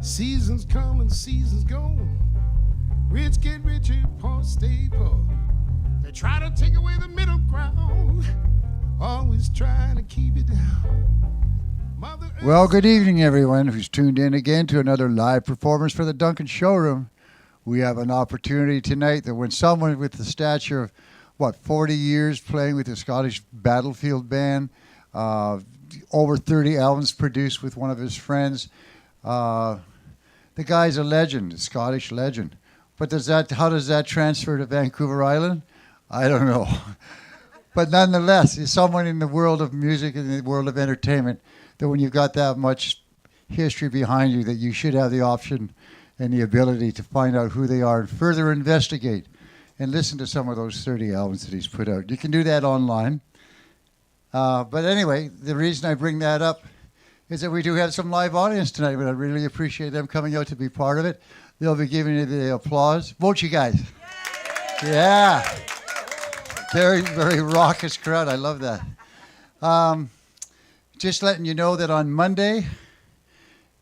Seasons come and seasons go. Rich get richer, poor stay poor. They try to take away the middle ground, always trying to keep it down. Well, good evening, everyone who's tuned in again to another live performance for the Duncan Showroom. We have an opportunity tonight that when someone with the stature of, 40 years playing with the Scottish Battlefield Band, over 30 albums produced with one of his friends, the guy's a legend, a Scottish legend. But how does that transfer to Vancouver Island? I don't know. But nonetheless, he's someone in the world of music and the world of entertainment that when you've got that much history behind you, that you should have the option and the ability to find out who they are and further investigate and listen to some of those 30 albums that he's put out. You can do that online. But anyway, the reason I bring that up is that we do have some live audience tonight, but I really appreciate them coming out to be part of it. They'll be giving you the applause. Won't you guys? Yay! Yeah. Very, very raucous crowd. I love that. Just letting you know that on Monday,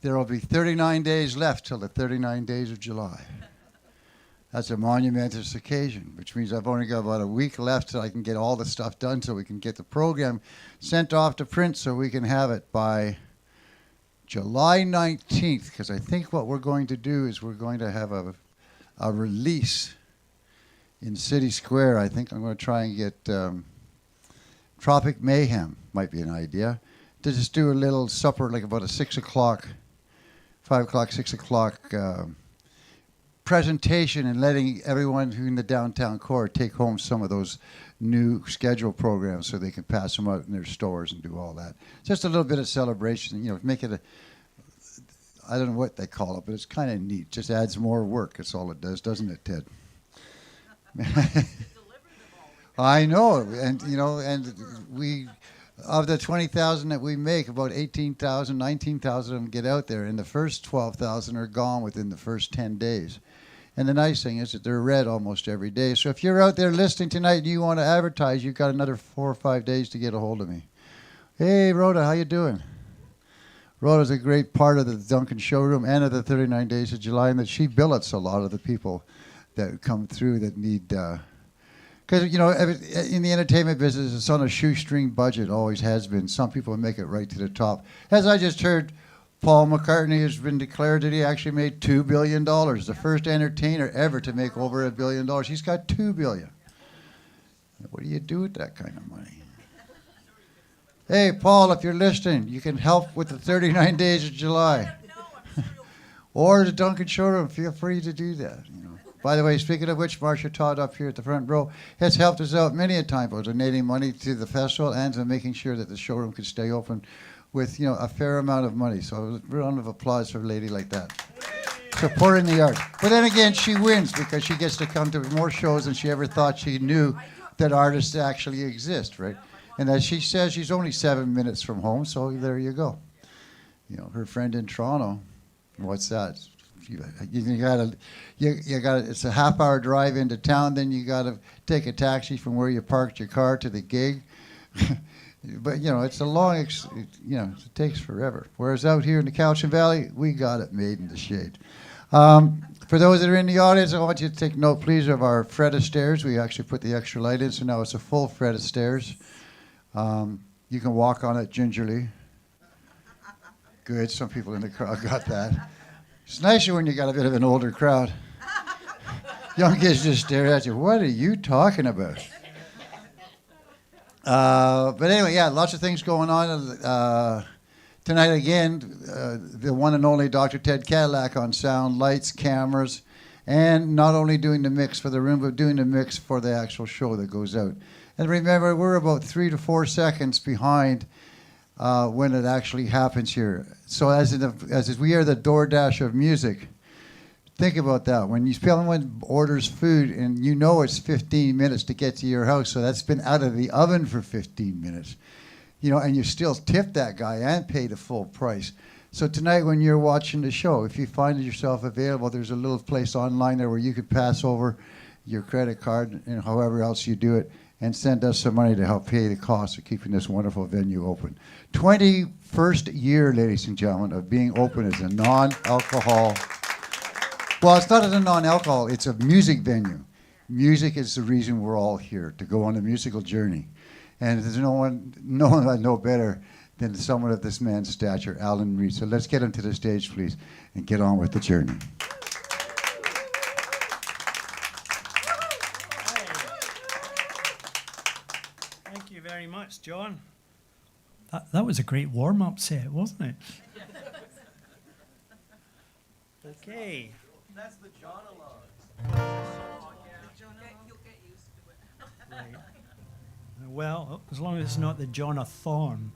there will be 39 days left till the 39 days of July. That's a monumentous occasion, which means I've only got about a week left till I can get all the stuff done so we can get the program sent off to print so we can have it by July 19th, because I think what we're going to do is we're going to have a release in City Square. I think I'm going to try and get Tropic Mayhem, might be an idea, to just do a little supper like about a 6 o'clock, 5 o'clock, 6 o'clock presentation and letting everyone who in the downtown core take home some of those new scheduled programs so they can pass them out in their stores and do all that. Just a little bit of celebration, make it I don't know what they call it, but it's kind of neat. Just adds more work. That's all it does, doesn't it, Ted? I know, and we, of the 20,000 that we make, about 18,000, 19,000 of them get out there, and the first 12,000 are gone within the first 10 days. And the nice thing is that they're read almost every day. So if you're out there listening tonight and you want to advertise, you've got another 4 or 5 days to get a hold of me. Hey, Rhoda, how you doing? Rhoda's a great part of the Duncan Showroom and of the 39 Days of July, and that she billets a lot of the people that come through that need... Because, in the entertainment business, it's on a shoestring budget, always has been. Some people make it right to the top. As I just heard, Paul McCartney has been declared that he actually made $2 billion, the first entertainer ever to make over $1 billion. He's got $2 billion. What do you do with that kind of money? Hey, Paul, if you're listening, you can help with the 39 Days of July. Or the Duncan Showroom, feel free to do that. By the way, speaking of which, Marcia Todd up here at the front row has helped us out many a time by donating money to the festival and to making sure that the showroom could stay open with, a fair amount of money. So a round of applause for a lady like that. Supporting the art. But then again, she wins because she gets to come to more shows than she ever thought she knew that artists actually exist, right? And as she says, she's only 7 minutes from home, so there you go. Her friend in Toronto, what's that? You gotta, it's a half-hour drive into town, then you gotta take a taxi from where you parked your car to the gig. But, it's a long, it takes forever. Whereas out here in the Cowichan Valley, we got it made in the shade. For those that are in the audience, I want you to take note, please, of our fret of stairs. We actually put the extra light in, so now it's a full fret of stairs. You can walk on it gingerly. Good, some people in the crowd got that. It's nicer when you got a bit of an older crowd. Young kids just stare at you. What are you talking about? But anyway, lots of things going on. Tonight again, the one and only Dr. Ted Cadillac on sound, lights, cameras, and not only doing the mix for the room, but doing the mix for the actual show that goes out. And remember, we're about 3 to 4 seconds behind when it actually happens here. So as we are the DoorDash of music, think about that. When someone orders food and it's 15 minutes to get to your house, so that's been out of the oven for 15 minutes, and you still tip that guy and pay the full price. So tonight when you're watching the show, if you find yourself available, there's a little place online there where you could pass over your credit card and however else you do it, and send us some money to help pay the cost of keeping this wonderful venue open. 21st year, ladies and gentlemen, of being open as a non-alcohol. Well, it's not as a non-alcohol, it's a music venue. Music is the reason we're all here, to go on a musical journey. And there's no one I know better than someone of this man's stature, Alan Reid. So let's get him to the stage, please, and get on with the journey. Thank you very much, John. That was a great warm-up set, wasn't it? Okay. That's the John-a-log. You'll get used to it. Right. Well, as long as it's not the John-a-thorn.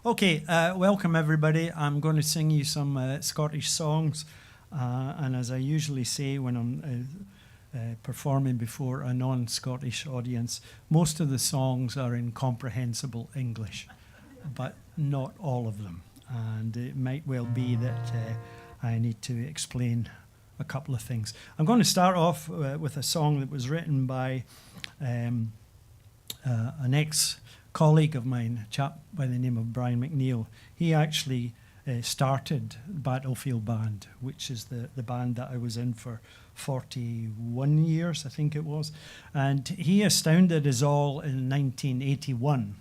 Okay, welcome everybody. I'm going to sing you some Scottish songs. And as I usually say when I'm performing before a non-Scottish audience, most of the songs are in comprehensible English, but not all of them. And it might well be that I need to explain a couple of things. I'm going to start off with a song that was written by an ex-colleague of mine, a chap by the name of Brian McNeill. He actually started Battlefield Band, which is the band that I was in for 41 years, I think it was. And he astounded us all in 1981,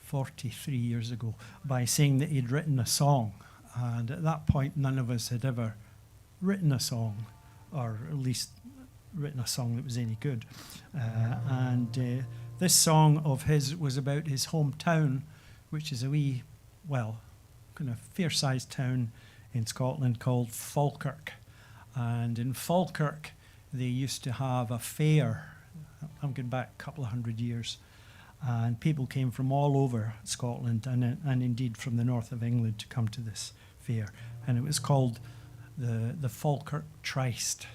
43 years ago, by saying that he'd written a song. And at that point, none of us had ever written a song, or at least written a song that was any good. This song of his was about his hometown, which is a wee, well, kind of fair-sized town in Scotland called Falkirk. And in Falkirk, they used to have a fair. I'm going back a couple of hundred years. And people came from all over Scotland and indeed from the north of England to come to this fair. And it was called the Falkirk Tryst.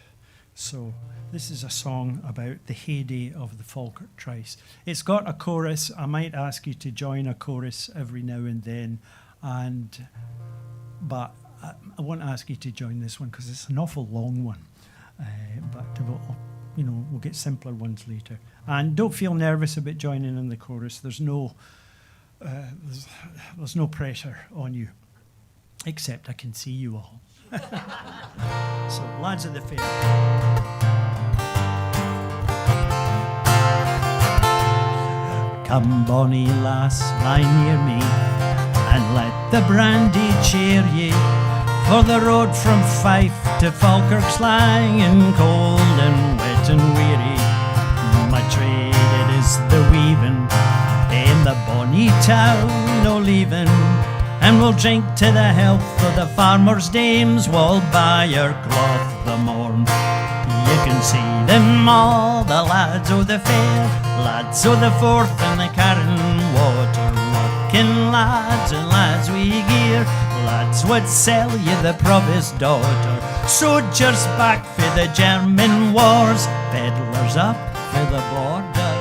So this is a song about the heyday of the Falkirk Tryst. It's got a chorus. I might ask you to join a chorus every now and then. But I won't ask you to join this one because it's an awful long one. But we'll get simpler ones later. And don't feel nervous about joining in the chorus. There's no pressure on you, except I can see you all. So, lads of the fair. Come, bonny lass, lie near me, and let the brandy cheer ye. For the road from Fife to Falkirk's lying cold and wet and weary. My trade it is the weaving in the bonny town o' Leven. And we'll drink to the health of the farmers' dames, we'll buy your cloth the morn. You can see them all, the lads o' the fair, lads o' the Forth and the Carron Water, working lads and lads we gear, lads would sell you the provost daughter, soldiers back for the German wars, peddlers up for the border.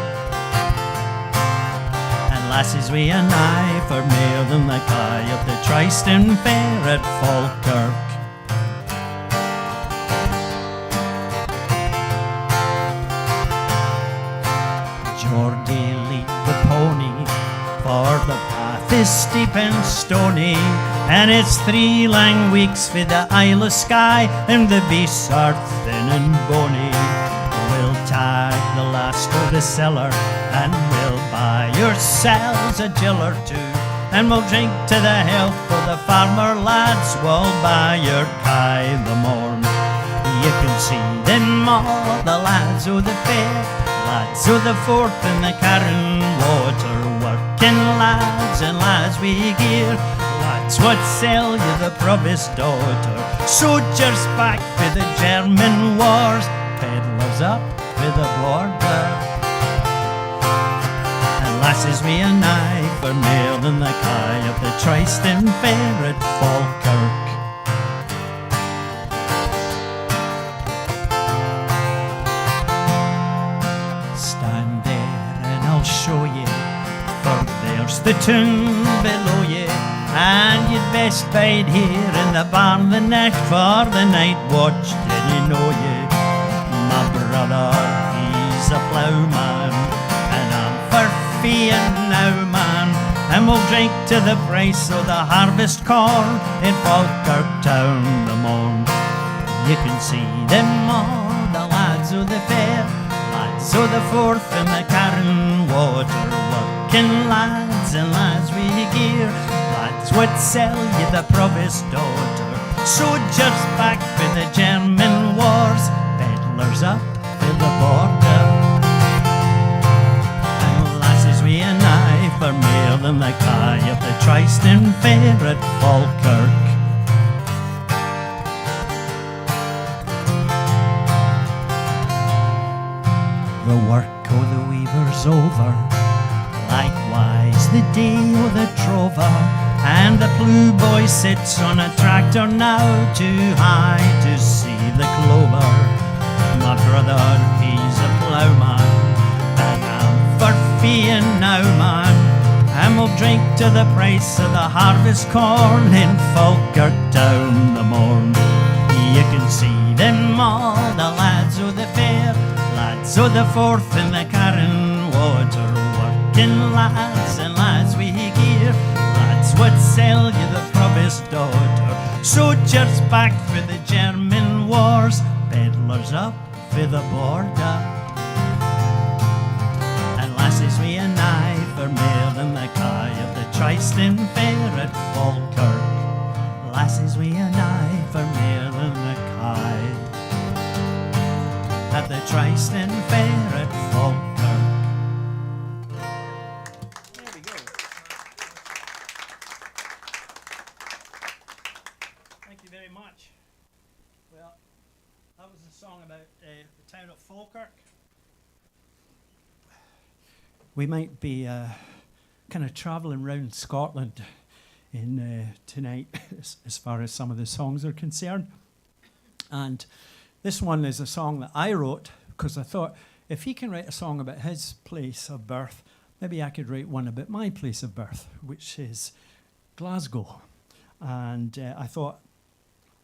Lasses we and I for mail than the Kai of the Tristan Fair at Falkirk. Geordie lead the pony, for the path is steep and stony, and it's 3 lang weeks for the Isle of Skye, and the beasts are thin and bony. We'll tag the last of the cellar, and we'll buy yourselves a gill or two, and we'll drink to the health of the farmer lads, we'll buy your Kai the morn. You can see them all, the lads o' the fair, lads o' the Forth and the Carron Water, working lads and lads we gear, lads what sell you the provost daughter, soldiers back for the German wars, peddlers up for the border. And lasses we and I for mail than the Kai of the Tristan Fair at Falkirk. Stand there and I'll show ye, for there's the town below ye, and you'd best bide here in the barn the night, for the night watch didn't know ye. My brother now, man, and I'm for feeing now, man, and we'll drink to the price of the harvest corn in Falkirk town the morn. You can see them all, the lads of the fair, lads of the Forth and the Carron Water, working lads and lads with gear, lads would sell you the provost daughter, soldiers back for the German wars, peddlers up for the border, and lasses we and I for more than the kye of the Tristan Fair at Falkirk. The work o' the weaver's over, likewise the day o' the trover, and the plough boy sits on a tractor now, too high to see the clover. My brother, he's a ploughman, and I'm for feeing now, man, and we'll drink to the price of the harvest corn in Falkirk town the morn. You can see them all, the lads o' the fair, lads o' the Forth and the Carron Water, working lads and lads with gear, lads would sell you the provost daughter, soldiers back for the German wars, peddlers up for the border, and lasses we and I for more than the kye of the Tristan Fair at Falkirk, lasses we and I for more than the kye at the Tristan Fair at Falkirk. There we go. Thank you very much. Well, that was a song about the town of Falkirk. We might be kind of travelling around Scotland in tonight as far as some of the songs are concerned. And this one is a song that I wrote because I thought if he can write a song about his place of birth, maybe I could write one about my place of birth, which is Glasgow. And I thought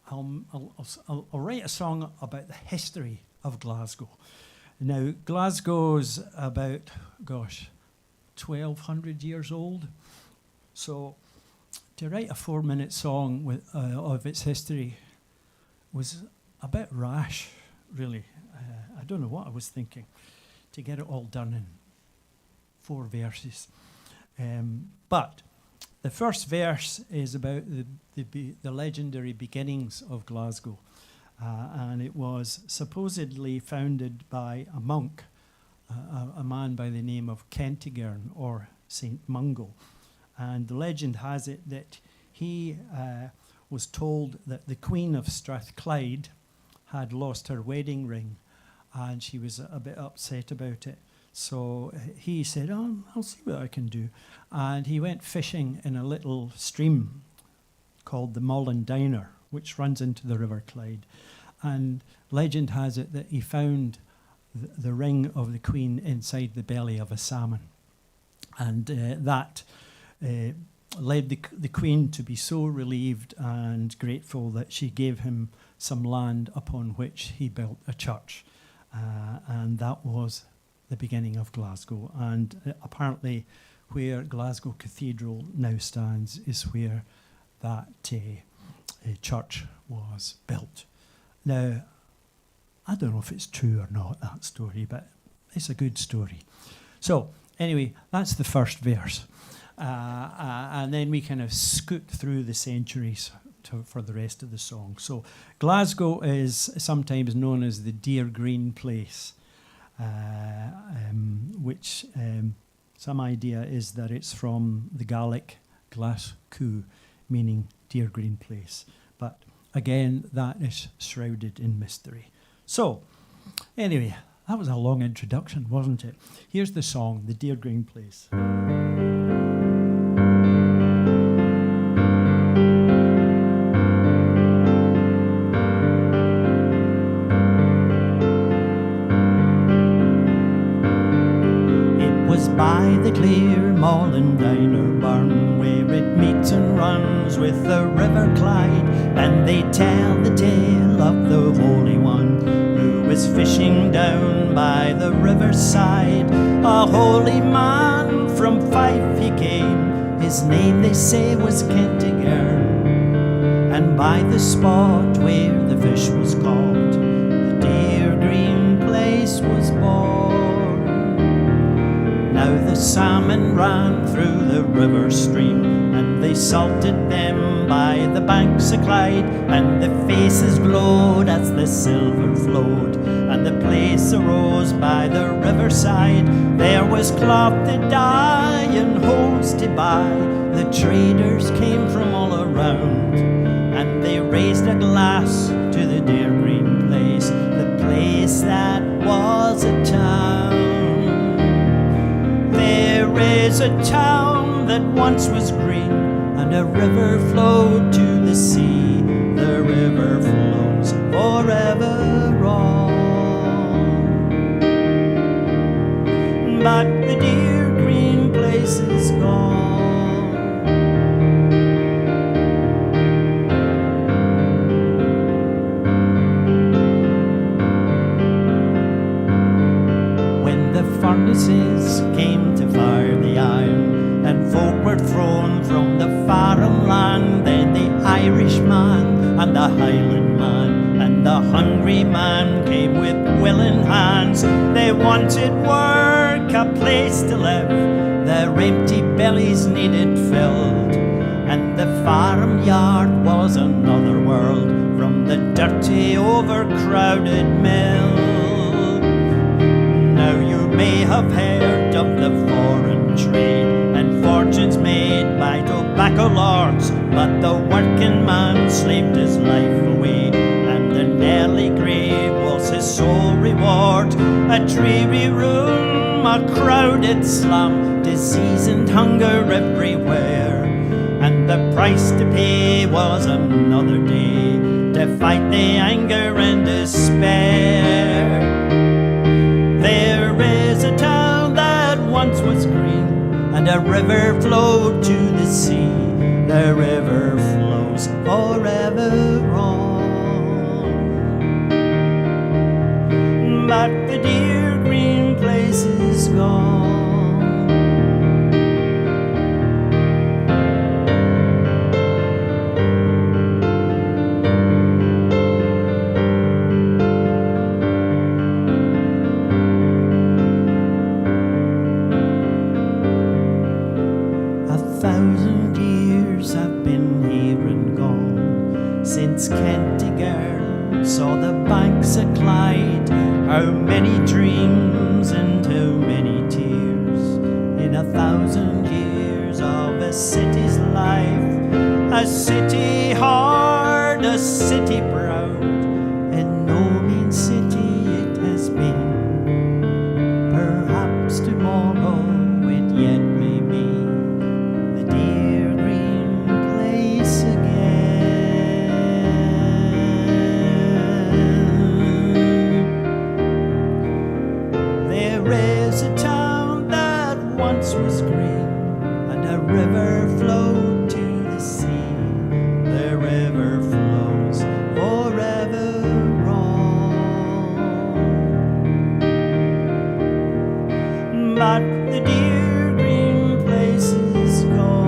I'll write a song about the history of Glasgow. Now, Glasgow's about, 1,200 years old. So to write a 4-minute song with, of its history was a bit rash, really. I don't know what I was thinking to get it all done in 4 verses. But the first verse is about the legendary beginnings of Glasgow. And it was supposedly founded by a monk, a man by the name of Kentigern or St. Mungo. And the legend has it that he was told that the Queen of Strathclyde had lost her wedding ring and she was a bit upset about it. So he said, I'll see what I can do. And he went fishing in a little stream called the Mollendiner, which runs into the River Clyde. And legend has it that he found the ring of the Queen inside the belly of a salmon. And that led the Queen to be so relieved and grateful that she gave him some land upon which he built a church. And that was the beginning of Glasgow. And apparently where Glasgow Cathedral now stands is where that church was built. Now, I don't know if it's true or not, that story, but it's a good story. So, anyway, that's the first verse. And then we kind of scoot through the centuries for the rest of the song. So, Glasgow is sometimes known as the Deer Green Place, which some idea is that it's from the Gaelic Glascoo, meaning Deer Green Place. But again, that is shrouded in mystery. So, anyway, that was a long introduction, wasn't it? Here's the song, The Deer Green Place. It was by the clear Mollendiner burn where it meets and runs with the River Clyde, and they tell the tale of the Holy One who was fishing down by the riverside. A holy man from Fife he came, his name they say was Kentigern. And by the spot where the fish was caught, the dear green place was born. Now the salmon ran through the river stream, and they salted them by the banks of Clyde, and the faces glowed as the silver flowed, and the place arose by the riverside. There was cloth to dye and hose to buy. The traders came from all around, and they raised a glass to the dear green place, the place that was a town. There is a town that once was green, and a river flowed to the sea. The river flows forever on, but the dear green place is gone. Furnaces came to fire the iron, and folk were thrown from the foreign land. Then the Irishman and the Highland man and the hungry man came with willing hands. They wanted work, a place to live, their empty bellies needed filled, and the farmyard was another world from the dirty overcrowded mill. Now you may have heard of the foreign trade and fortunes made by tobacco lords, but the working man slaved his life away, and an early grave was his sole reward. A dreary room, a crowded slum, disease and hunger everywhere, and the price to pay was another day to fight the anger and despair. There is a town that once was green, and a river flowed to the sea. The river flows forever on, but the dear green place is gone. 1,000 years have been here and gone since Kentigern saw the banks of Clyde. How many dreams and how many tears in 1,000 years of a city's life. A city hard, a city proud, and no mean city it has been. Perhaps tomorrow it yet may be the dear green place again. There is a town that once was green, and a river flowed to the sea. The river flows forever on, but the dear green place is gone.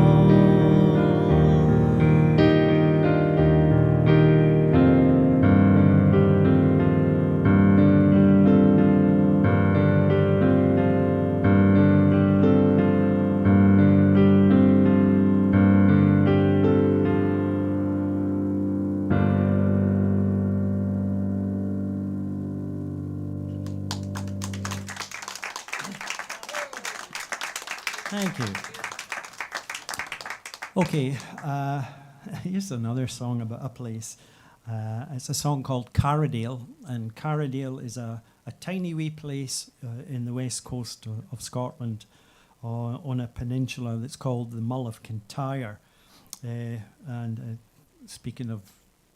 Thank you. Okay, here's another song about a place. It's a song called Caradale, and Caradale is a tiny wee place in the west coast of Scotland, on a peninsula that's called the Mull of Kintyre. And speaking of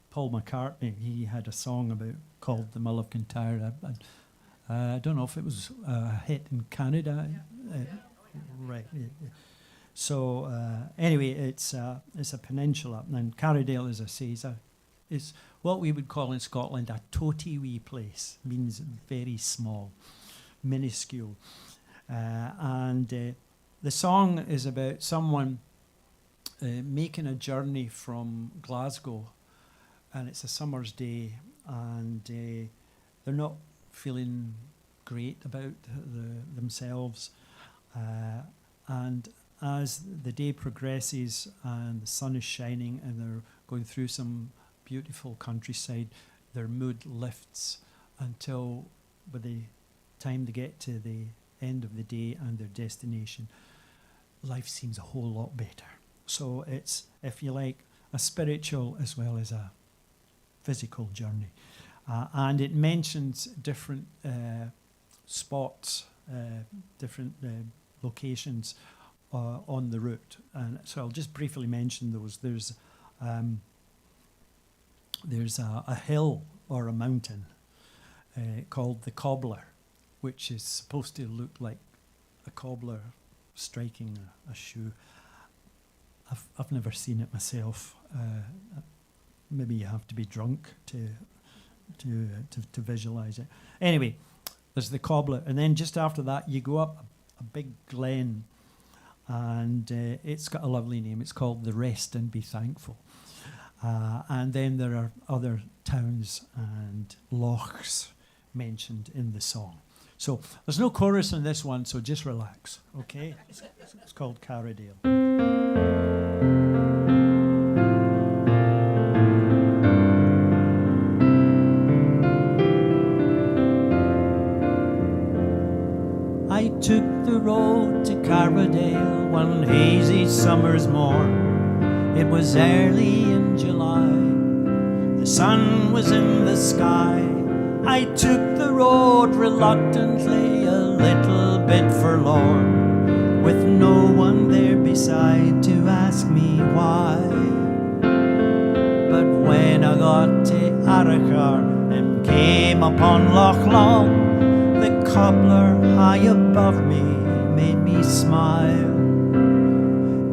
Paul McCartney, he had a song called the Mull of Kintyre. I don't know if it was a hit in Canada. Right. So anyway, it's a peninsula, and Caradale, as I say, is a is what we would call in Scotland a toty wee place. Means very small, minuscule. And the song is about someone making a journey from Glasgow, and it's a summer's day, and they're not feeling great about themselves. And as the day progresses and the sun is shining and they're going through some beautiful countryside, their mood lifts until by the time they get to the end of the day and their destination, life seems a whole lot better. So it's, if you like, a spiritual as well as a physical journey. And it mentions different spots, different locations on the route. And so I'll just briefly mention those. There's a hill or a mountain called the Cobbler, which is supposed to look like a cobbler striking a shoe. I've never seen it myself. Maybe you have to be drunk to visualize it. Anyway, there's the Cobbler, and then just after that you go up a big glen, and it's got a lovely name. It's called the Rest and Be Thankful. And then there are other towns and lochs mentioned in the song. So there's no chorus in this one, so just relax, okay? It's called Caradale. I took the road to Caradale one hazy summer's morn. It was early in July, the sun was in the sky. I took the road reluctantly, a little bit forlorn, with no one there beside to ask me why. But when I got to Arachar and came upon Loch Long, the cobbler high above me made me smile.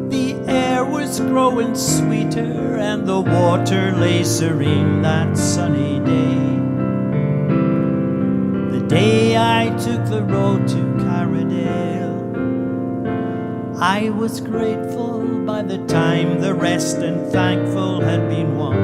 The air was growing sweeter and the water lay serene that sunny day. The day I took the road to Caradale, I was grateful by the time the rest and thankful had been won.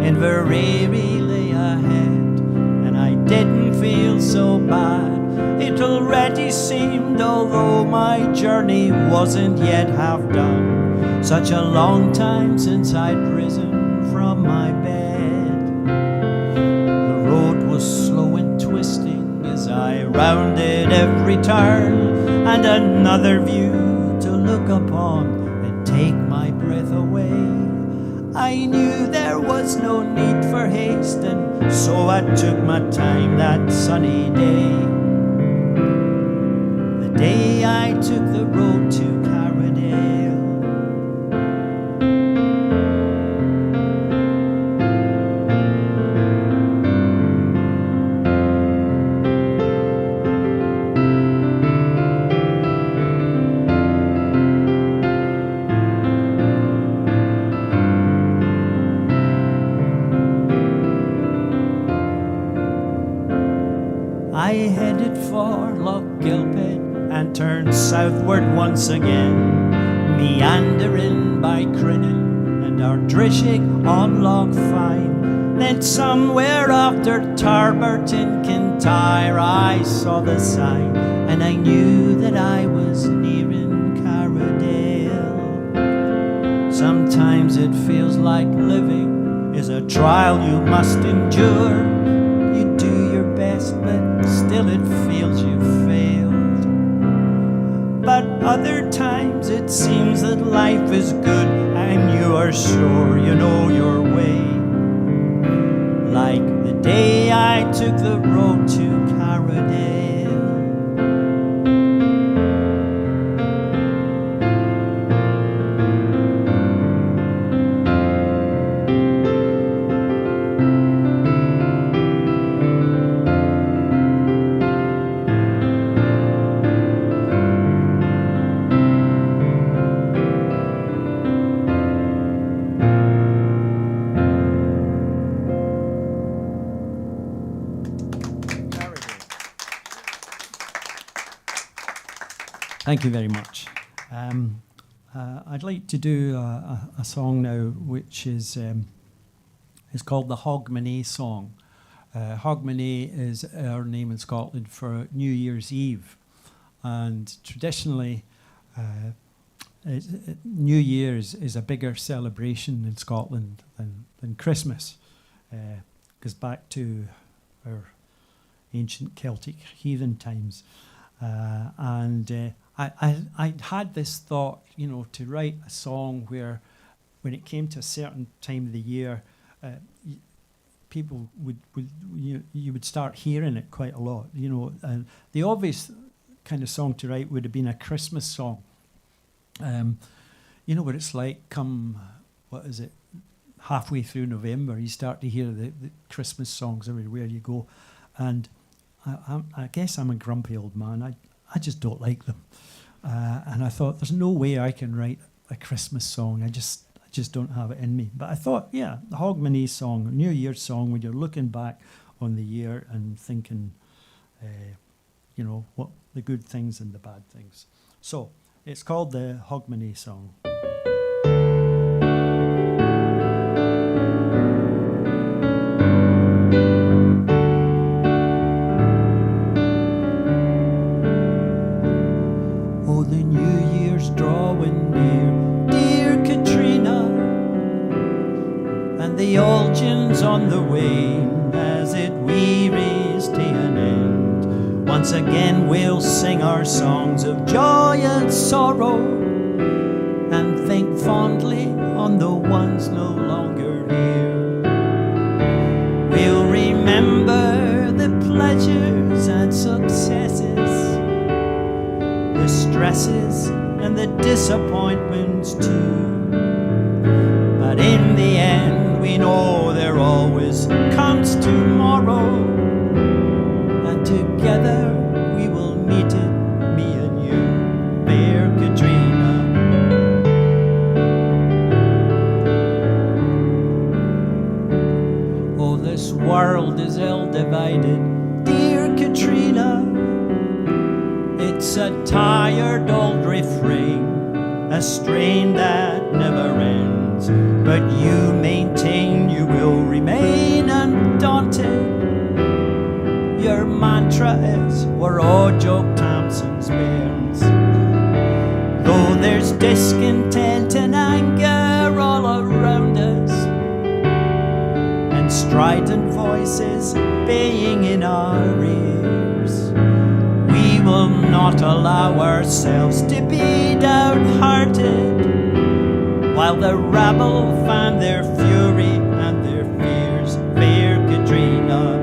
Inverary lay ahead, and I didn't feel so bad. It already seemed, although my journey wasn't yet half done, such a long time since I'd risen from my bed. The road was slow and twisting as I rounded every turn, and another view to look upon and take my breath away. I knew there was no need for haste, and so I took my time that sunny day. The day I took the road to Caradale. I headed for Loch Gilpin and turned southward once again, meandering by Crinan and Ardrishig on Loch Fyne. Then somewhere after Tarbert in Kintyre I saw the sign, and I knew that I was nearing Caradale. Sometimes it feels like living is a trial you must endure. You do your best, but still it feels you failed. But other times it seems that life is good and you are sure you know your way. Like the day I took the road to Caradale. Thank you very much. I'd like to do a song now, which is called the Hogmanay Song. Hogmanay is our name in Scotland for New Year's Eve, and traditionally, New Year's is a bigger celebration in Scotland than Christmas. Goes back to our ancient Celtic heathen times, and I had this thought, to write a song where, when it came to a certain time of the year, people you would start hearing it quite a lot, and the obvious kind of song to write would have been a Christmas song. What it's like halfway through November, you start to hear the Christmas songs everywhere you go, and I guess I'm a grumpy old man. I just don't like them, and I thought there's no way I can write a Christmas song. I just don't have it in me. But I thought, the Hogmanay song, a New Year's song, when you're looking back on the year and thinking, what the good things and the bad things. So it's called the Hogmanay song. Oh, the New Year's drawing near, dear Katrina, and the Algians on the wane as it wearies to an end. Once again we'll sing our songs of joy and sorrow, and think fondly on the ones no longer here. We'll remember the pleasures and successes, the stresses and the disappointments too. But in the end we know there always comes tomorrow, and together we will meet it, me and you, fair Katrina. Oh, this world is ill divided, dear Katrina. It's a tired old refrain, a strain that never ends. But you maintain you will remain undaunted. Your mantra is, we're all Joe Thompson's bairns. Though there's discontent and anger all around us, and strident voices baying in our ears, we will not allow ourselves to be downhearted, while the rabble fan their fury and their fears, fair Katrina.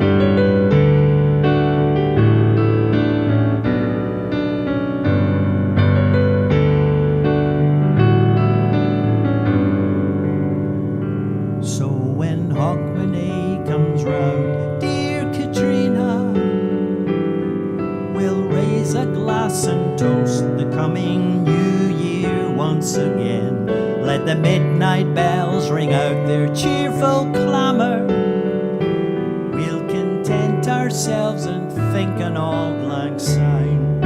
So when Hogmanay comes round, dear Katrina, we'll raise a glass and toast the coming new year once again. Let the midnight bells ring out their cheerful clamour. We'll content ourselves and think an auld lang syne.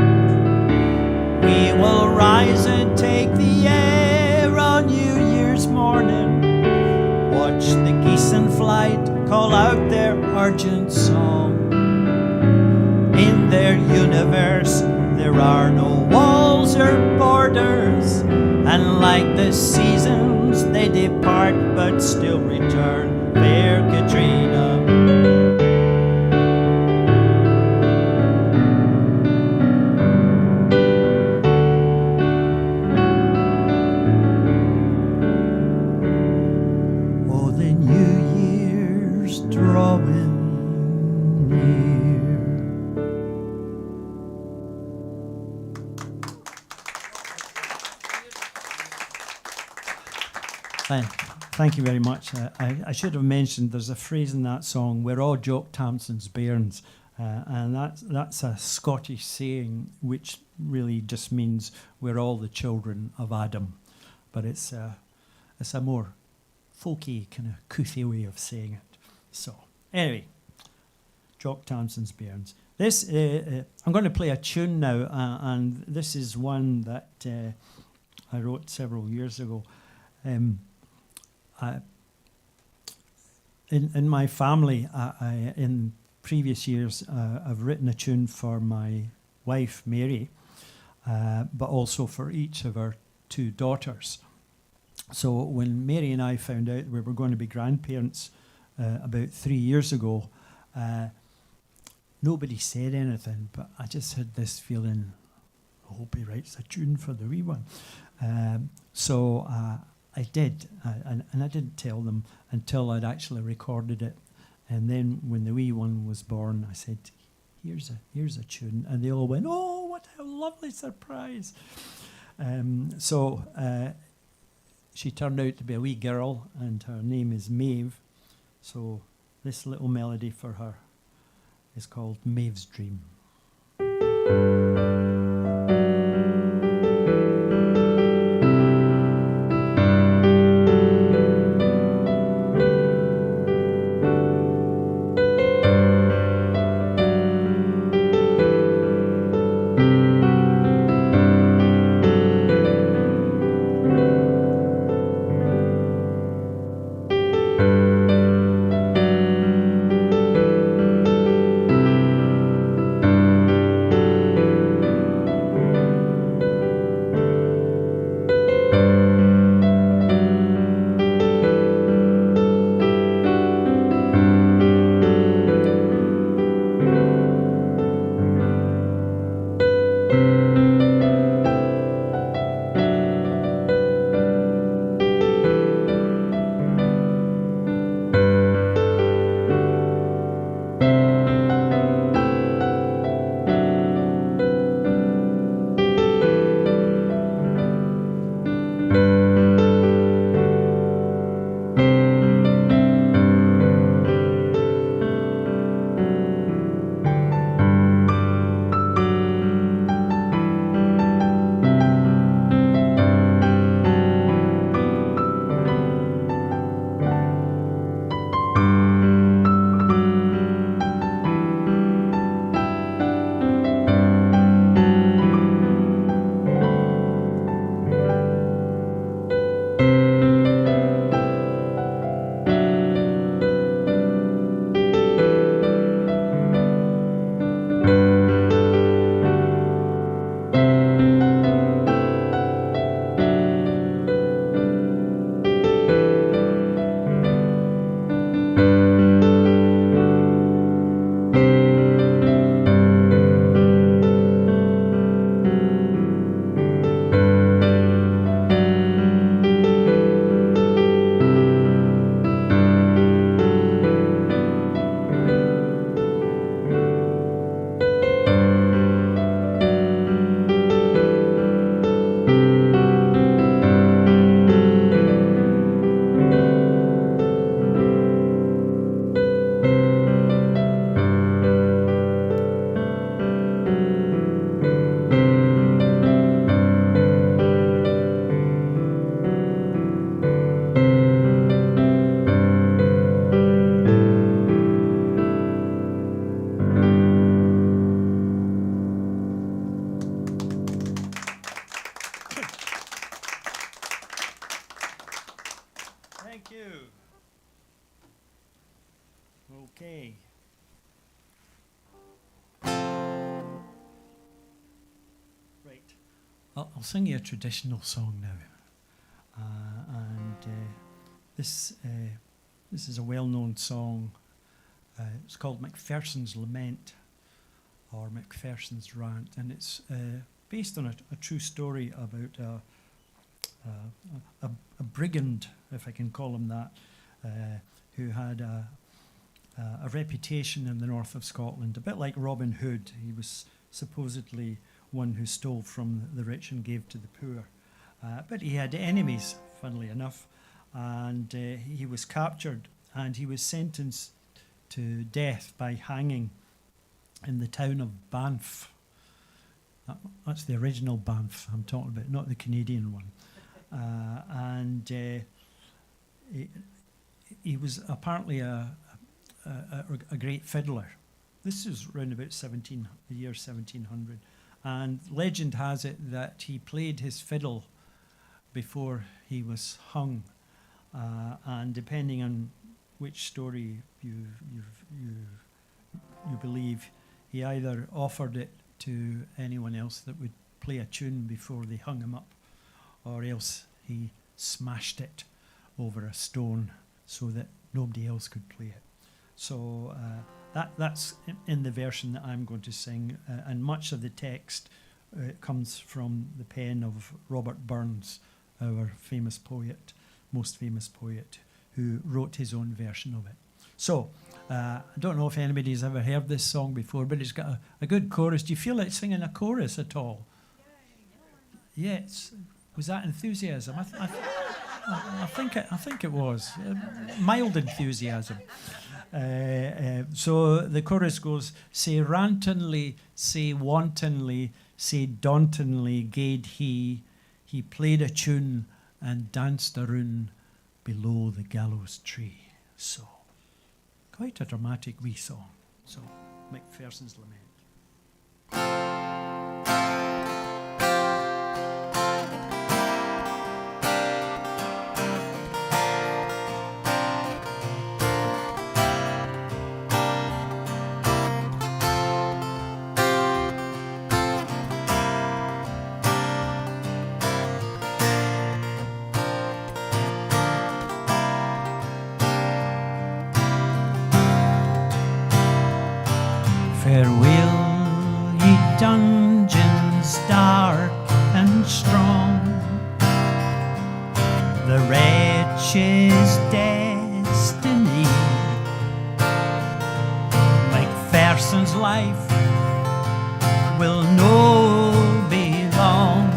We will rise and take the air on New Year's morning, watch the geese in flight call out their urgent song. In their universe there are no walls or borders, and like the seasons they depart but still return, fair Katrina. Oh, the New Year's drawing near. Thank you very much. I should have mentioned there's a phrase in that song, we're all Jock Tamson's bairns, and that's a Scottish saying which really just means we're all the children of Adam, but it's a more folky kind of couthy way of saying it. So anyway, Jock Tamson's bairns. This I'm going to play a tune now, and this is one that I wrote several years ago. In my family, in previous years, I've written a tune for my wife, Mary, but also for each of our 2 daughters. So when Mary and I found out we were going to be grandparents about 3 years ago, nobody said anything, but I just had this feeling, I hope he writes a tune for the wee one. So I did, and I didn't tell them until I'd actually recorded it. And then when the wee one was born, I said, here's a tune. And they all went, oh, what a lovely surprise. So she turned out to be a wee girl, and her name is Maeve. So this little melody for her is called Maeve's Dream. Thank you. Okay. Right. I'll sing you a traditional song now. This is a well-known song. It's called Macpherson's Lament, or Macpherson's Rant, and it's based on a true story about a brigand, if I can call him that, who had a reputation in the north of Scotland, a bit like Robin Hood. He was supposedly one who stole from the rich and gave to the poor. But he had enemies, funnily enough, and he was captured and he was sentenced to death by hanging in the town of Banff. That's the original Banff I'm talking about, not the Canadian one. He was apparently a great fiddler, this is round about the year 1700, and legend has it that he played his fiddle before he was hung, and depending on which story you believe, he either offered it to anyone else that would play a tune before they hung him up, or else he smashed it over a stone so that nobody else could play it. So that's in the version that I'm going to sing, and much of the text comes from the pen of Robert Burns, our famous poet, most famous poet, who wrote his own version of it. So, I don't know if anybody's ever heard this song before, but it's got a good chorus. Do you feel like singing a chorus at all? Yes. Was that enthusiasm? I think it was mild enthusiasm. So the chorus goes: "Say rantonly, say wantonly, say dauntingly gaed he played a tune and danced a rune below the gallows tree." So quite a dramatic wee song. So Macpherson's Lament. Farewell, ye dungeons dark and strong, the wretch's destiny. Macpherson's life will no be long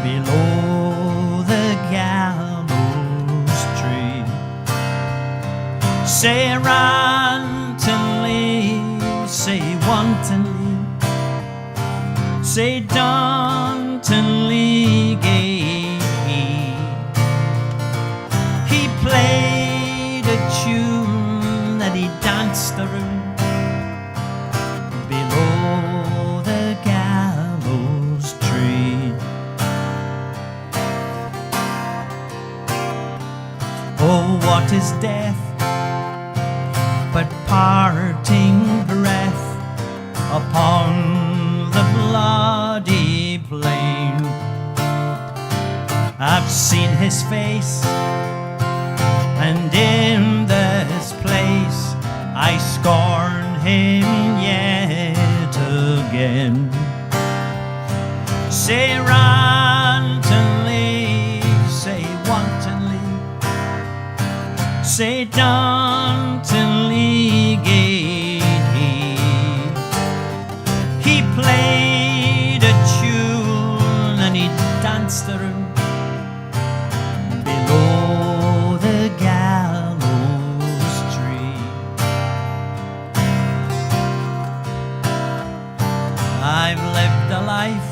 below the gallows tree. Say rantonly, say wantonly, say dauntingly gay he played a tune that he danced the rune below the gallows tree. Oh, what is death but parting breath upon the bloody plain? I've seen his face, and in this place I scorn him yet again. Say rantonly, say wantonly, say dauntingly gaed he played a tune and he danced the rune below the gallows tree. I've lived a life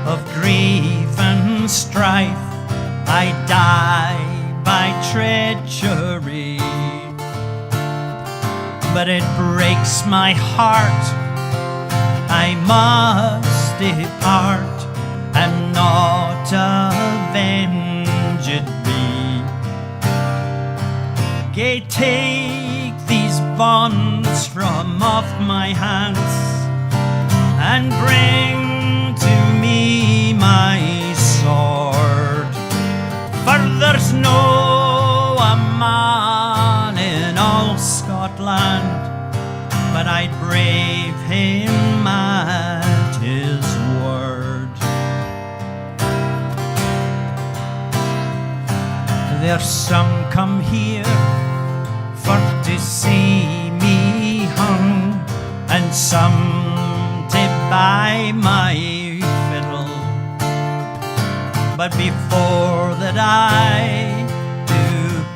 of grief and strife, I die by treachery, but it breaks my heart I must depart and not avenged be. Yea, take these bonds from off my hands and bring to me my sword, for there's no a man in all Scotland but I'd brave him at his word. There's some come here for to see me hung, and some to buy my fiddle, but before that I do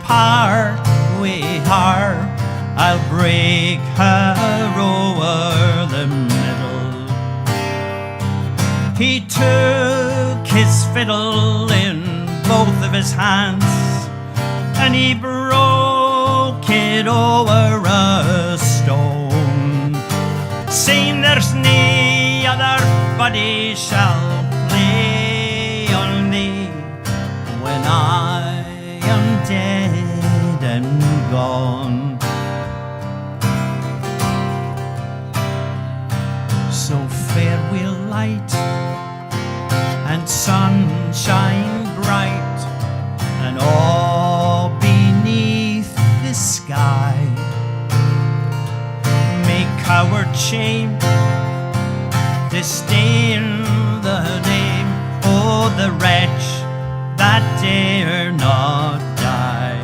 part with her, I'll break her over the middle. He took his fiddle in both of his hands, and he broke it over a stone. saying there's nae other body shall play on thee when I am dead and gone. So farewell light and sunshine bright, and all beneath the sky. May coward shame disdain the name, oh, the wretch that dare not die.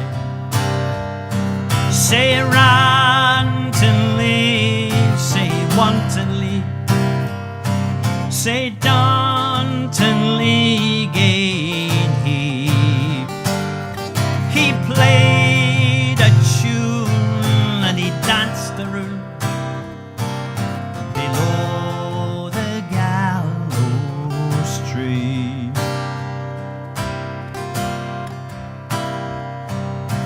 Say randomly, say wantonly, say dauntingly gain he. He played a tune and he danced the room below the gallows tree.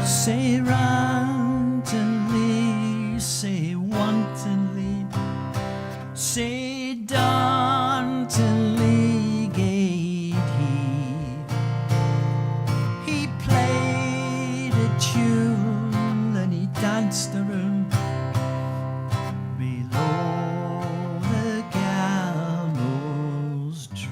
Say randomly, say wantonly, say dauntingly gayed he. He played a tune and he danced the room below the gallows tree.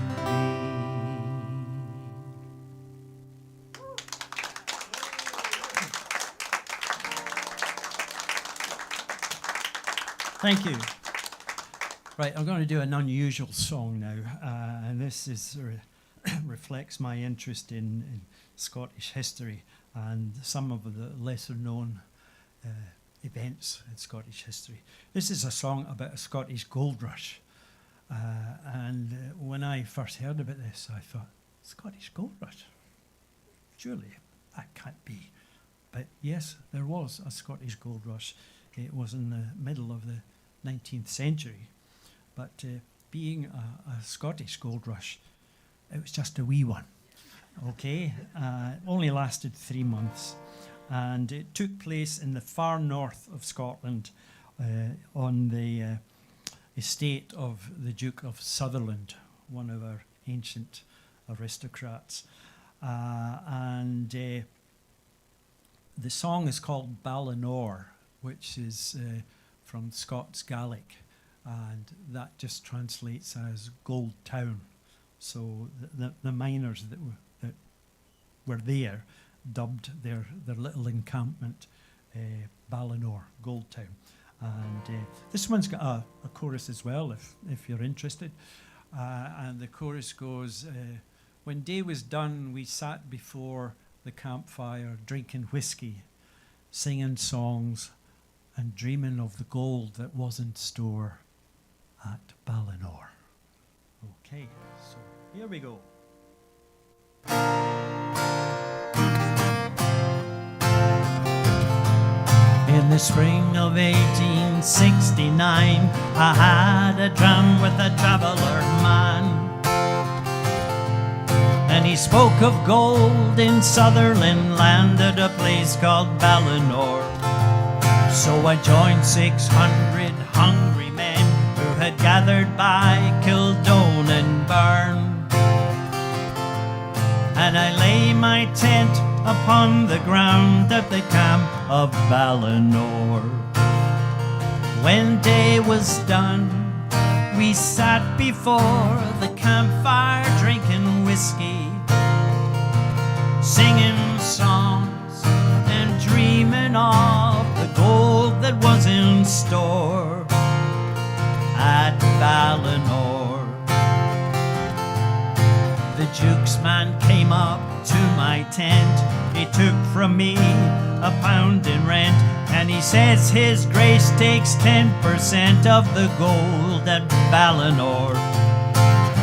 Thank you. Right, I'm going to do an unusual song now, and this is reflects my interest in Scottish history and some of the lesser known events in Scottish history. This is a song about a Scottish gold rush, and when I first heard about this, I thought, Scottish gold rush? Surely that can't be. But yes, there was a Scottish gold rush. It was in the middle of the 19th century. But being a Scottish gold rush, it was just a wee one, okay? Only lasted 3 months, and it took place in the far north of Scotland on the estate of the Duke of Sutherland, one of our ancient aristocrats. And the song is called Banor, which is from Scots Gaelic, and that just translates as Gold Town. So the miners that were there dubbed their little encampment Banor, Gold Town. And this one's got a chorus as well, if you're interested. And the chorus goes, when day was done, we sat before the campfire, drinking whiskey, singing songs, and dreaming of the gold that was in store at Banor. Okay, so here we go. In the spring of 1869, I had a dram with a traveller man, and he spoke of gold in Sutherland land at a place called Banor. So I joined 600 hungry men who had gathered by Kildone and Burn, and I lay my tent upon the ground at the camp of Banor. When day was done, we sat before the campfire drinking whiskey, singing songs and dreaming of the gold that was in store at Banor. The Duke's man came up to my tent. He took from me a pound in rent, and he says his grace takes 10% of the gold at Banor.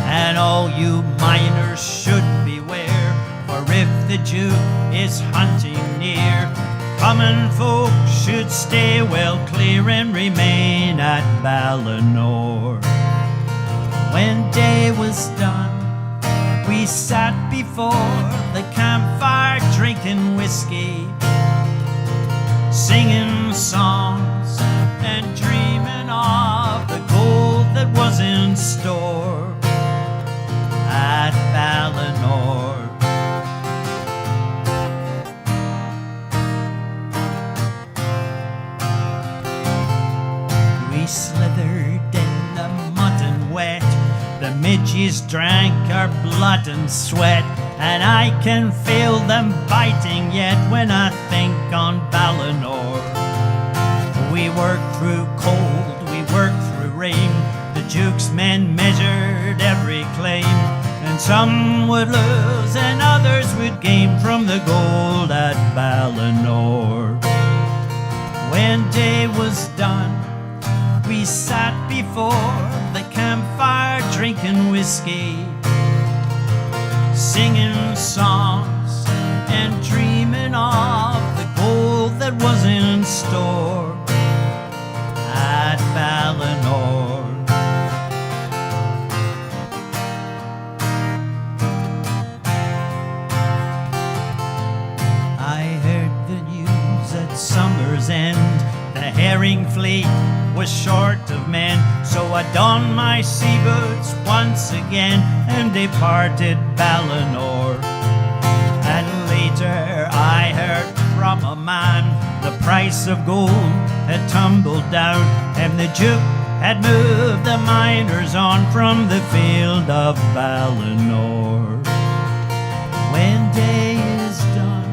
And all you miners should beware, for if the Duke is hunting near, common folk should stay well clear and remain at Banor. When day was done, we sat before the campfire drinking whiskey, singing songs and dreaming of the gold midges drank our blood and sweat, and I can feel them biting yet when I think on Banor. We worked through cold, we worked through rain. The Duke's men measured every claim, and some would lose and others would gain from the gold at Banor. When day was done, we sat before the campfire drinking whiskey, singing songs and dreaming of the gold that was in store at Banor. I heard the news at summer's end. The herring fleet was short of men, so I donned my sea boots once again and departed Banor. And later I heard from a man the price of gold had tumbled down, and the Duke had moved the miners on from the field of Banor. When day is done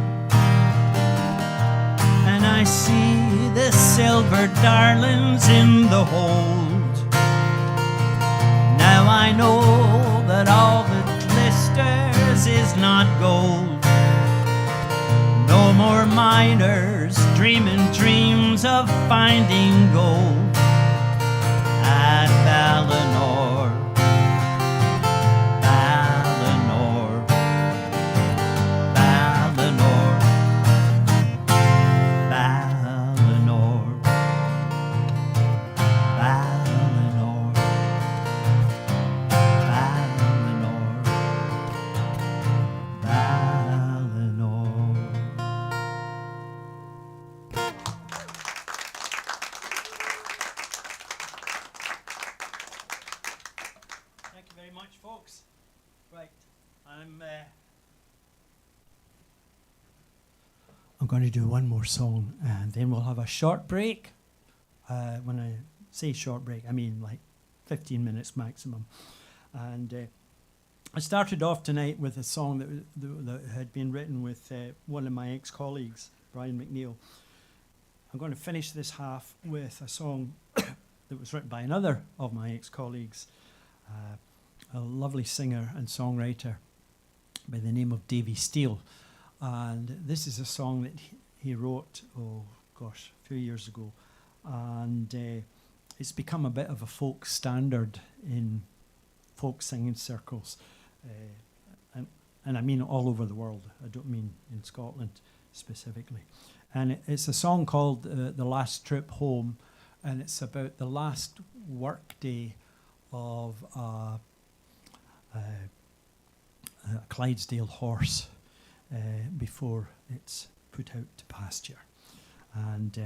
and I see the silver darlings in the hold, now I know that all that glisters is not gold. No more miners dreaming dreams of finding gold at Banor. Banor. Banor. Banor. Banor. Banor. Banor. Thank you very much, folks. Right, I'm going to do one more song, and then we'll have a short break. When I say short break, I mean like 15 minutes maximum. And I started off tonight with a song that had been written with one of my ex-colleagues, Brian McNeil. I'm going to finish this half with a song that was written by another of my ex-colleagues, a lovely singer and songwriter by the name of Davy Steele. And this is a song that he wrote, a few years ago. And it's become a bit of a folk standard in folk singing circles. And I mean all over the world. I don't mean in Scotland specifically. And it's a song called The Last Trip Home. And it's about the last work day of a Clydesdale horse before it's put out to pasture. And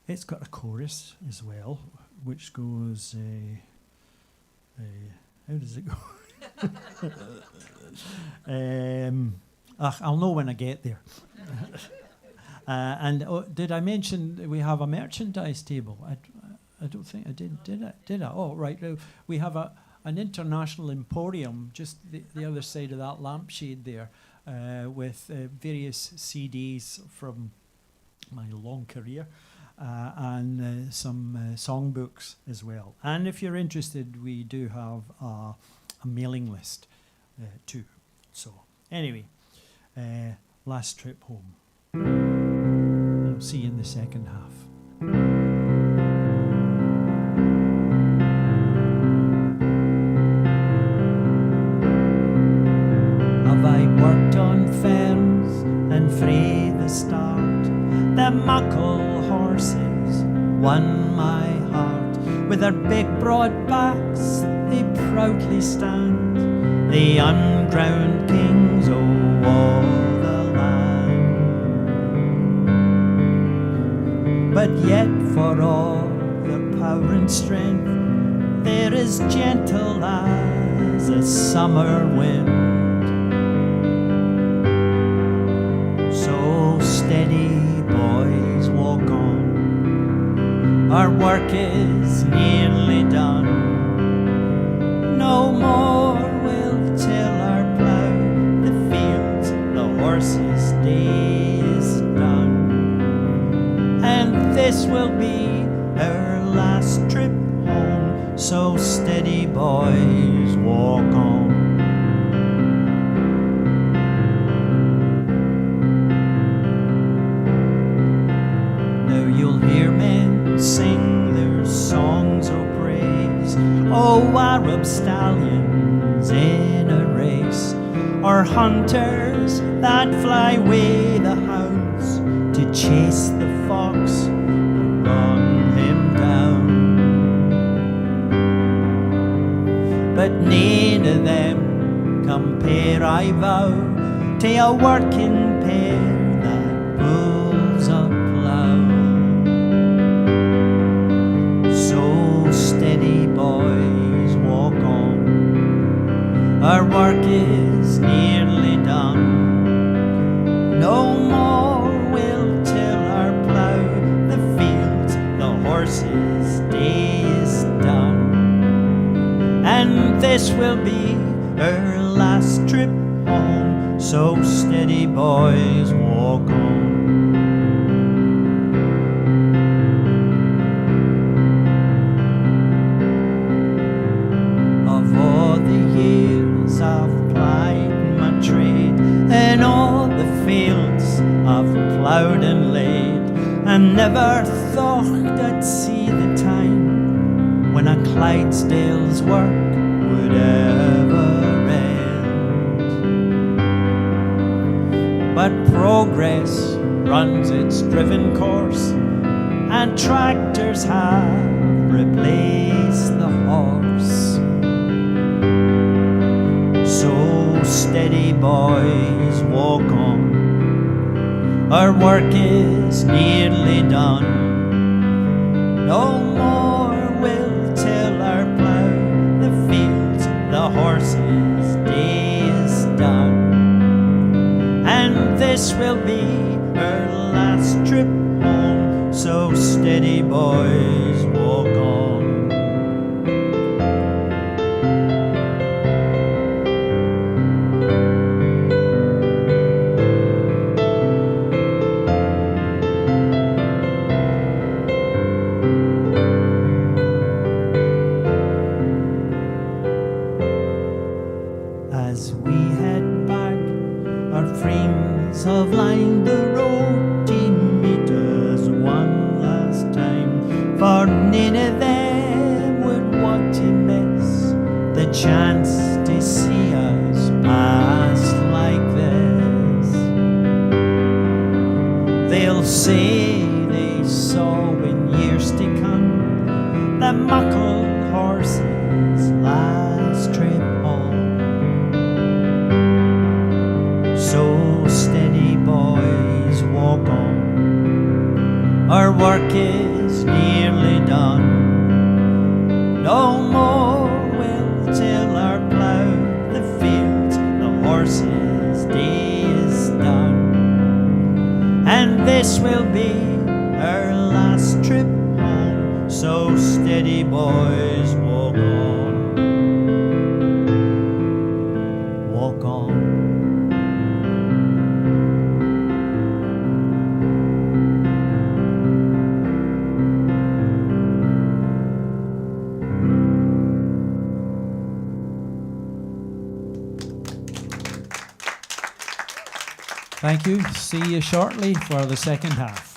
it's got a chorus as well, which goes, how does it go? I'll know when I get there. Did I mention we have a merchandise table? I don't think I did. Did I? Oh, right. We have an international emporium just the other side of that lampshade there, with various CDs from my long career, and some songbooks as well. And if you're interested, we do have a mailing list too. So anyway, Last Trip Home. I'll see you in the second half. Have I worked on ferns and frae the start? The Muckle Horses won my heart. With their big broad backs they proudly stand, the unground kings of all the land. But yet for all their power and strength, they're as gentle as a summer wind. So steady, boys, walk on. Our work is nearly done. No more horse's day is done. And this will be our last trip home, so steady boys, walk on. Now you'll hear men sing their songs of praise, oh, Arab stallions in a race, or hunters that fly away the hounds to chase the fox or run him down. But none of them compare, I vow, to a working pair that pulls a plough. So steady boys, walk on, our work is nearly done. No more we'll till our plough the fields, the horses' day is done. And this will be our last trip home, so steady boys, walk on. Of all the years I've plied my trade, and all the fields I've ploughed and laid, I never thought I'd see the time when a Clydesdale's work would ever end. But progress runs its driven course, and tractors have replaced the horse. So steady boys, walk on, our work is nearly done. No more we'll till our plough the fields, the horses' day is done. And this will be our last trip home, so steady boys, walk on. As we head back, our friends have lined the road to meet us one last time, for none of them would want to miss the chance to see us pass like this. They'll say they saw in years to come the Muckle Horses' last trip home. So steady boys, walk on, our work is nearly done. No more we'll till our plough the fields, the horses' day is done. And this will be our last trip home, so steady boys, walk on. Walk on. Thank you. See you shortly for the second half.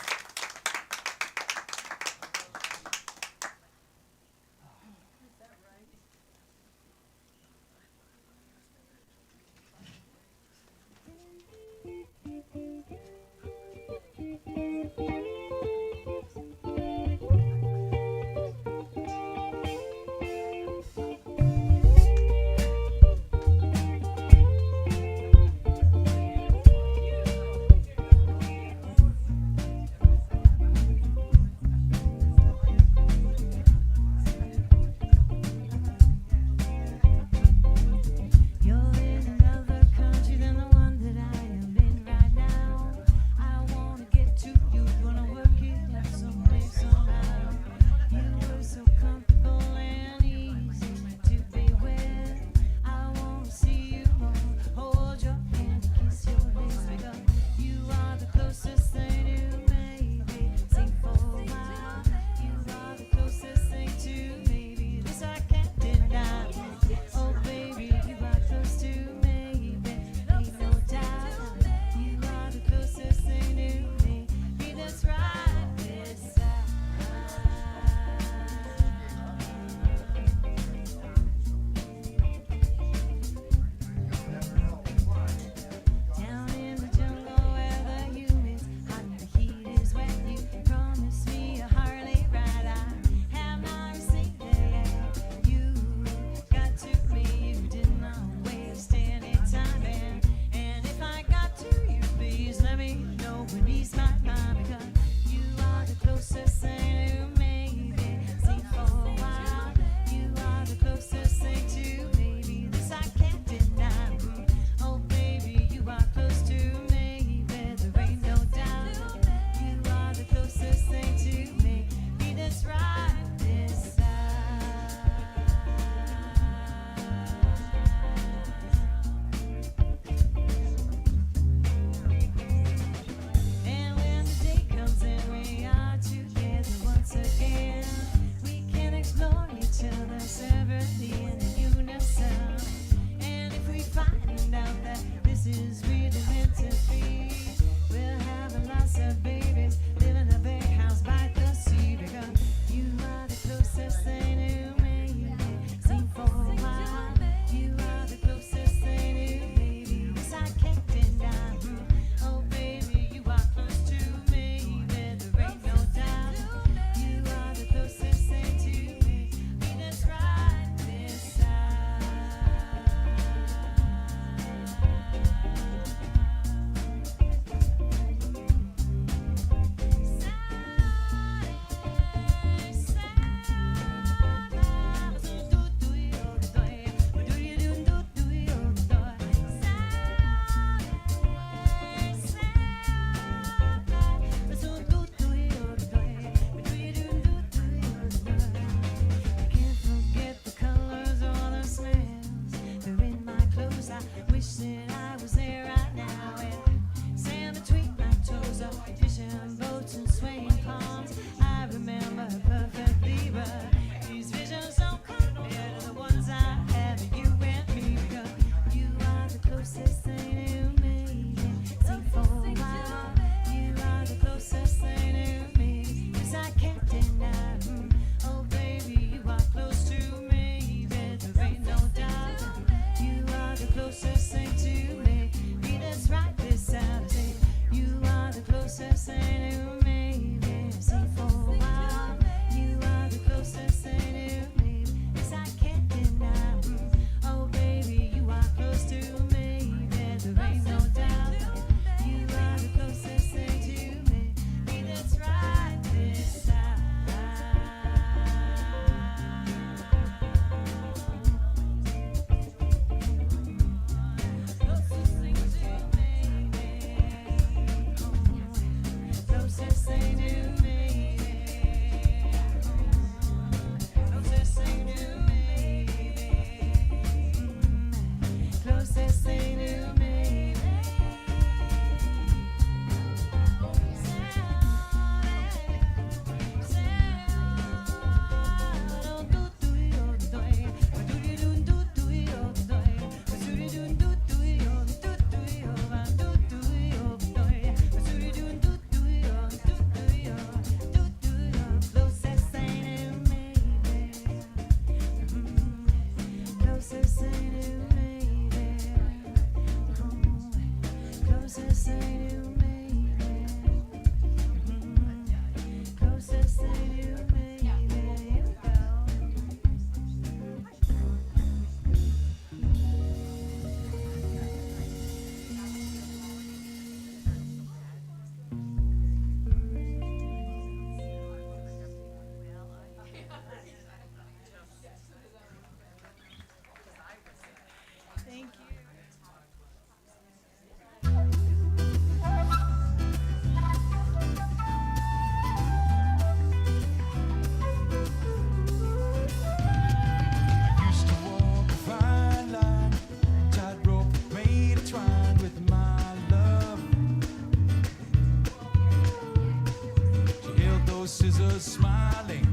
smiling,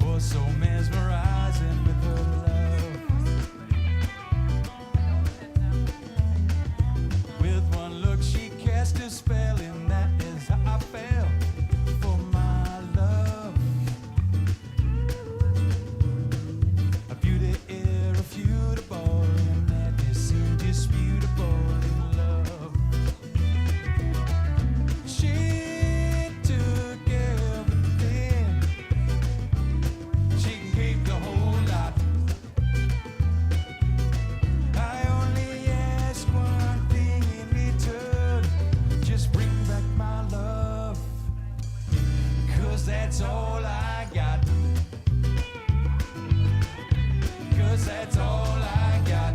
was so mesmerizing with her love. With one look she cast a spell, and that is how I fell for my love. A beauty irrefutable, and that is indisputable in love. She took everything, she can keep the whole lot. I only ask one thing in return, just bring back my love, 'cause that's all I got. 'Cause that's all I got.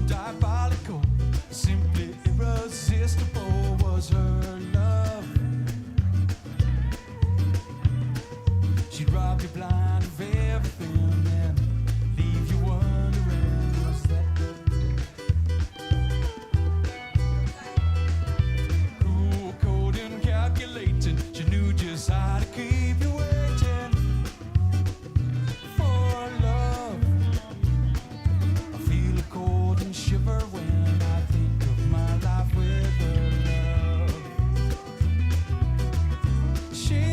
Diabolical, simply irresistible was her love. She'd rob you blind of everything and leave you wondering, was that cruel, cold, and calculating? She knew just how to keep you waiting for love. I feel a cold and shiver when I think of my life with her love. She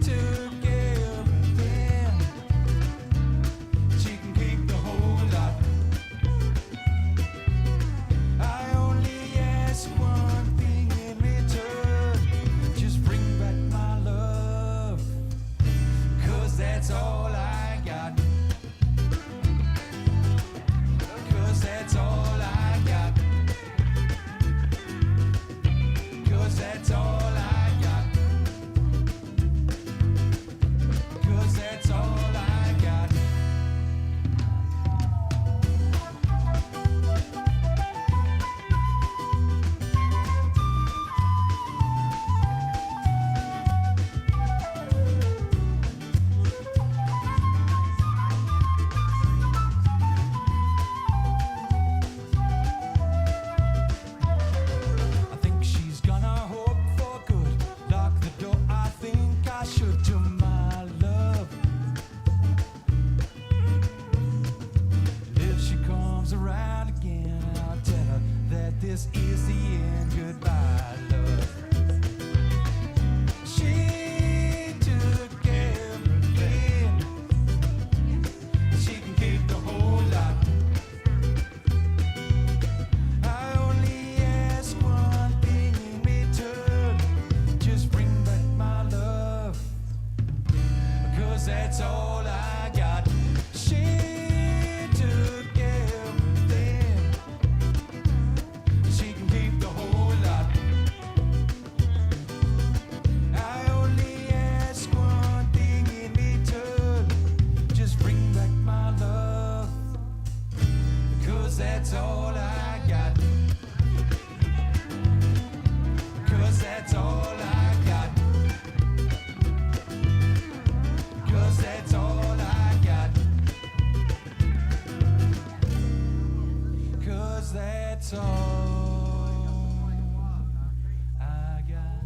took everything, she can keep the whole lot. I only ask one thing in return, just bring back my love, 'cause that's all I got. 'Cause that's all I got. 'Cause that's all I got. 'Cause that's all I got. I think she's gonna hope for good. Lock the door, I think I should, to my love. And if she comes around again, I'll tell her that this is the end. Goodbye, love. She took everything, she can keep the whole lot. I only ask one thing in return, just bring back my love, 'cause that's all I got. She took everything, she can keep the whole lot. I only ask one thing in return, just bring back my love, 'cause that's all I got. 'Cause that's all I got. 'Cause that's all I got. 'Cause that's all I got.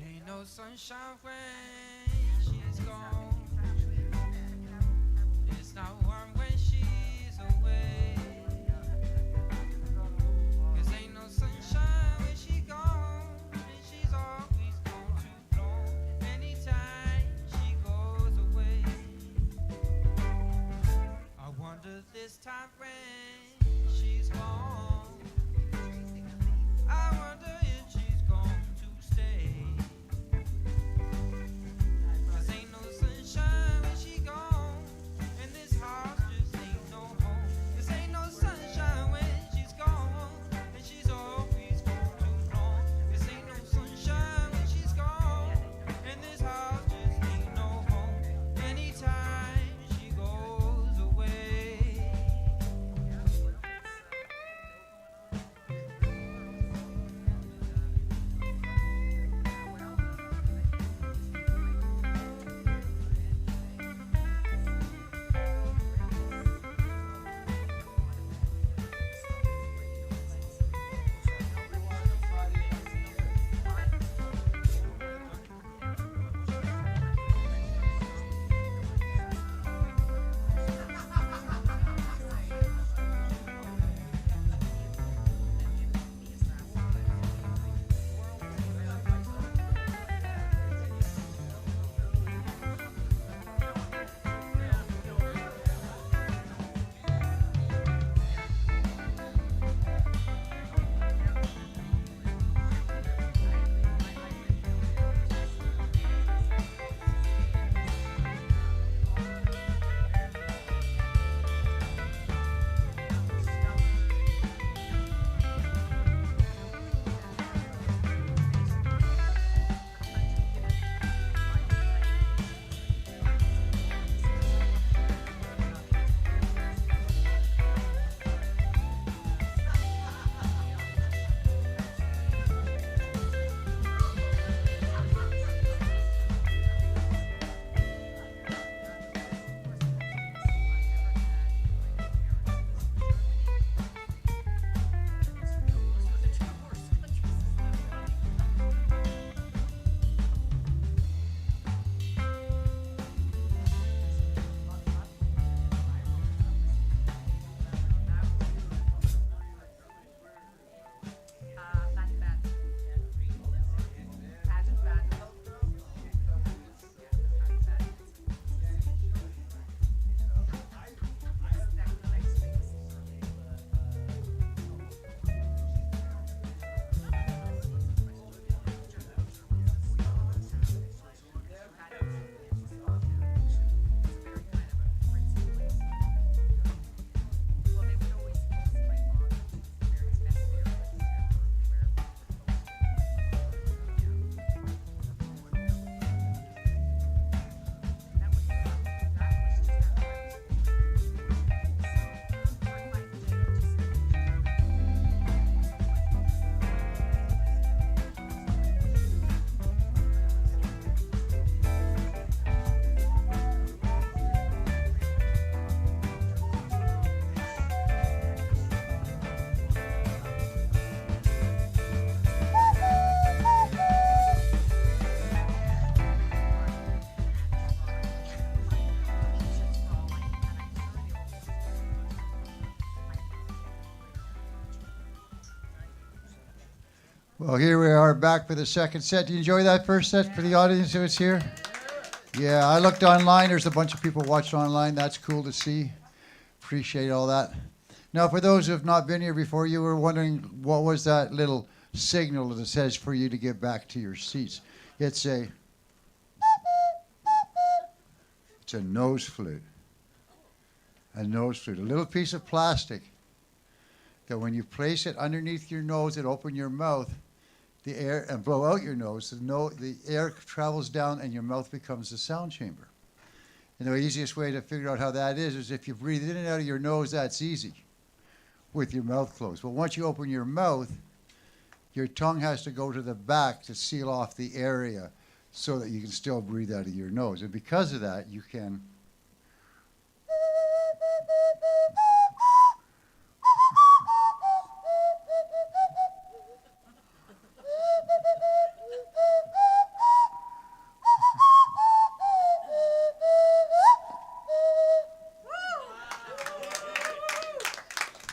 Ain't no sunshine when she's gone. It's not warm when she's away. 'Cause ain't no sunshine when she's gone. And she's always gone too long. Anytime she goes away, I wonder this time when she's gone, I wonder if she's going to stay. 'Cause ain't no sunshine when she gone, and this house just ain't Well, here we are back for the second set. Did you enjoy that first set for the audience who was here? Yeah, I looked online. There's a bunch of people watching online. That's cool to see. Appreciate all that. Now, for those who have not been here before, you were wondering what was that little signal that says for you to get back to your seats. It's a nose flute. A nose flute, a little piece of plastic that when you place it underneath your nose and open your mouth, the air and blow out your nose, the air travels down and your mouth becomes the sound chamber. And the easiest way to figure out how that is if you breathe in and out of your nose, that's easy with your mouth closed. But once you open your mouth, your tongue has to go to the back to seal off the area so that you can still breathe out of your nose. And because of that, you can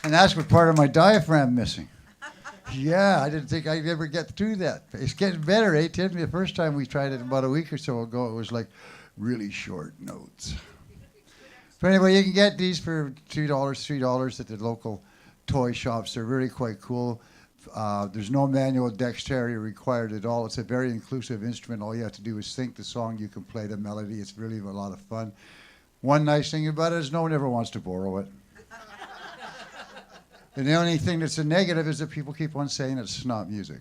and that's what part of my diaphragm missing. Yeah, I didn't think I'd ever get through that. It's getting better, eh, Tim? The first time we tried it about a week or so ago, it was like really short notes. But anyway, you can get these for $2, $3 at the local toy shops. They're really quite cool. There's no manual dexterity required at all. It's a very inclusive instrument. All you have to do is think the song. You can play the melody. It's really a lot of fun. One nice thing about it is no one ever wants to borrow it. And the only thing that's a negative is that people keep on saying it's snot music.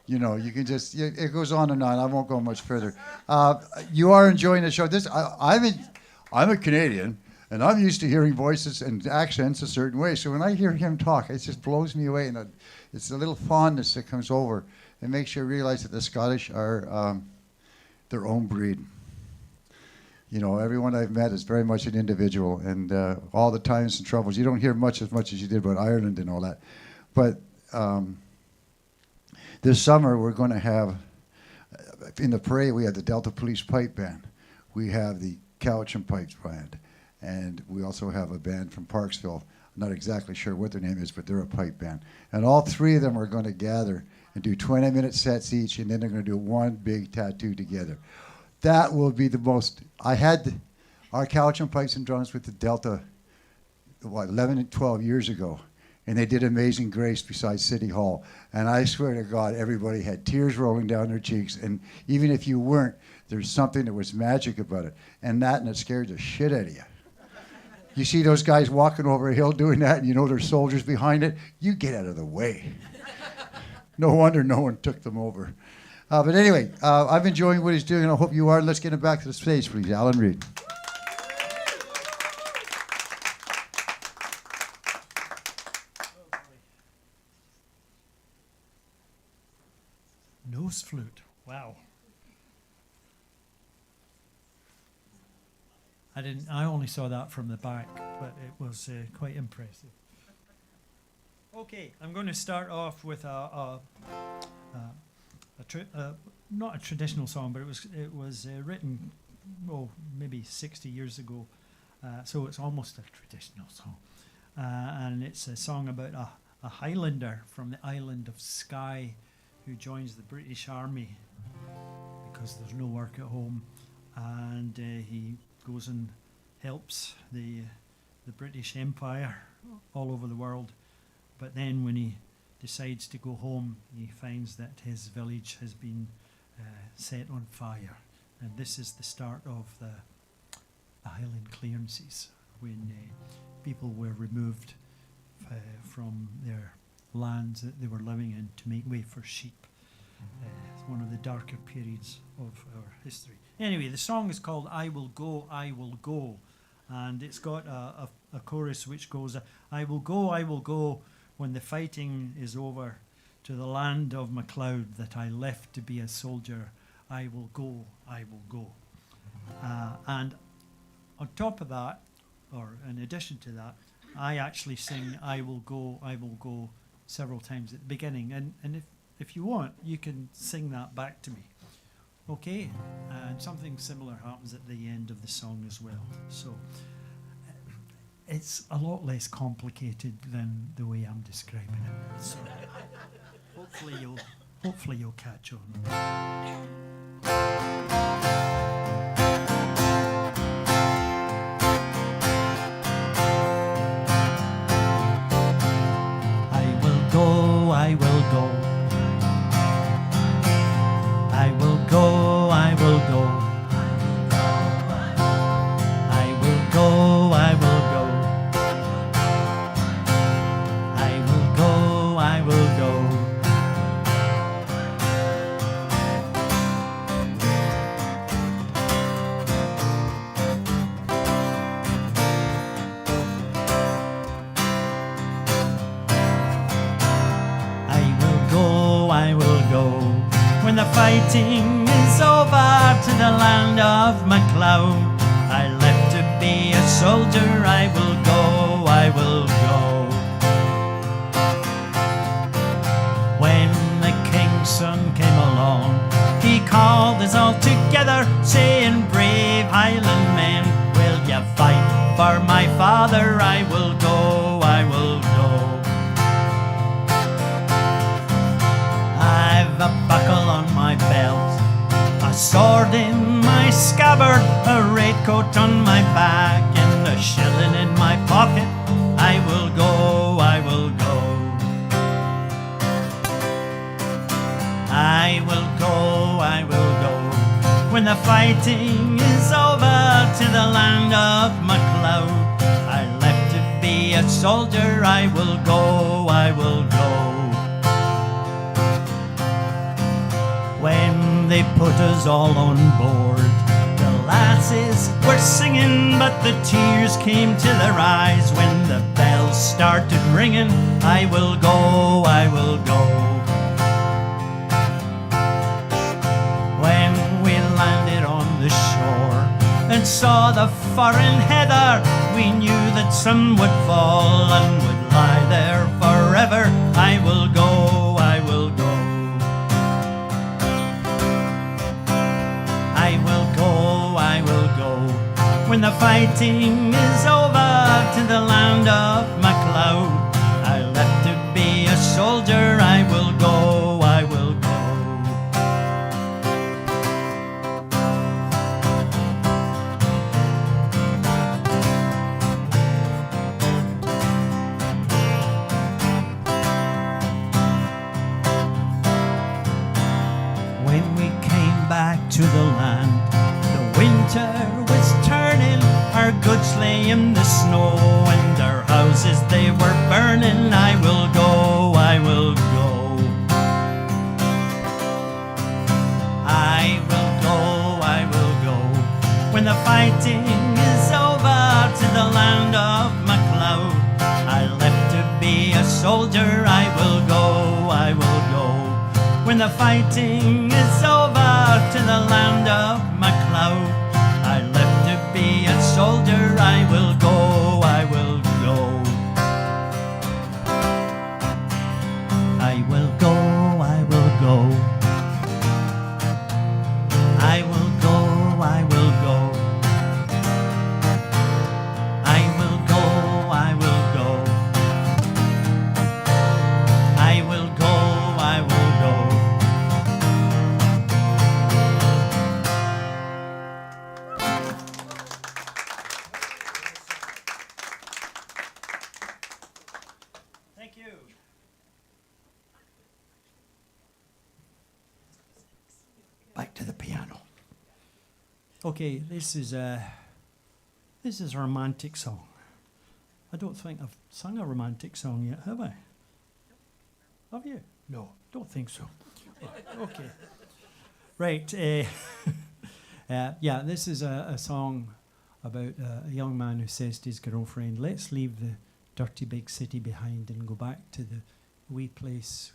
You know, you can just, it goes on and on. I won't go much further. You are enjoying the show. I'm a Canadian, and I'm used to hearing voices and accents a certain way. So when I hear him talk, it just blows me away. And it's a little fondness that comes over. It makes you realize that the Scottish are their own breed. You know, everyone I've met is very much an individual, and all the times and troubles. You don't hear as much as you did about Ireland and all that. But this summer we're going to have, in the parade, we have the Delta Police Pipe Band. We have the Cowichan Pipes Band. And we also have a band from Parksville. I'm not exactly sure what their name is, but they're a pipe band. And all three of them are going to gather and do 20-minute sets each, and then they're going to do one big tattoo together. That will be the most. I had our Cowichan Pipes and Drums with the Delta, 11 and 12 years ago, and they did Amazing Grace beside City Hall. And I swear to God, everybody had tears rolling down their cheeks. And even if you weren't, there's something that was magic about it. And it scared the shit out of you. You see those guys walking over a hill doing that, and you know there's soldiers behind it, you get out of the way. No wonder no one took them over. But anyway, I'm enjoying what he's doing, and I hope you are. Let's get him back to the stage, please. Alan Reid. Nose flute. Wow. I only saw that from the back, but it was quite impressive. Okay, I'm going to start off with not a traditional song, but it was written, maybe 60 years ago, so it's almost a traditional song. And it's a song about a Highlander from the island of Skye who joins the British Army because there's no work at home, and he goes and helps the British Empire all over the world. But then when he decides to go home, he finds that his village has been set on fire. And this is the start of the Highland clearances, when people were removed from their lands that they were living in to make way for sheep. It's one of the darker periods of our history. Anyway, the song is called I Will Go, I Will Go. And it's got a chorus which goes, I will go, when the fighting is over, to the land of MacLeod that I left to be a soldier. I will go, I will go. And on top of that, or in addition to that, I actually sing I will go several times at the beginning. And if you want, you can sing that back to me. Okay? And something similar happens at the end of the song as well. So it's a lot less complicated than the way I'm describing it. So hopefully you'll catch on. I will go, I will go. I will go, I will go. I will go, I will go. I will go, I will go. I will go when the fighting is over to the land of MacLeod. I left to be a soldier. I will go, I will go. When the king's son came along, he called us all together, saying, brave Highland men, will you fight for my father? I will go, I will go. I've a buckle on my belt, a sword in my scabbard, a red coat on my back, and a shilling in my pocket. I will go, I will go. I will go, I will go. When the fighting is over to the land of MacLeod, I left to be a soldier. I will go, I will go. When they put us all on board, the lasses were singing, but the tears came to their eyes when the bells started ringing. I will go, I will go. When we landed on the shore and saw the foreign heather, we knew that some would fall and would lie there forever. I will go, I will go. I will go, I will go. When the fighting is over to the land of MacLeod, I left to be a soldier. I will go, I will go. When we came back to the land, the winter was turning, our goods lay in the snow, and our houses they were burning. I will go, I will go. I will go, I will go. When the fighting is over to the land of MacLeod, I left to be a soldier. I will go, I will go. When the fighting is over to the land of MacLeod, I left to be a soldier. I will go, I will go. I will go, I will go. I will go, I will go. I will go, I will go. I will go, I will go. Thank you. Back to the piano. Okay, this is a romantic song. I don't think I've sung a romantic song yet, have I? Have you? No, don't think so. Okay. Right. Yeah, this is a song about a young man who says to his girlfriend, let's leave the dirty big city behind and go back to the wee place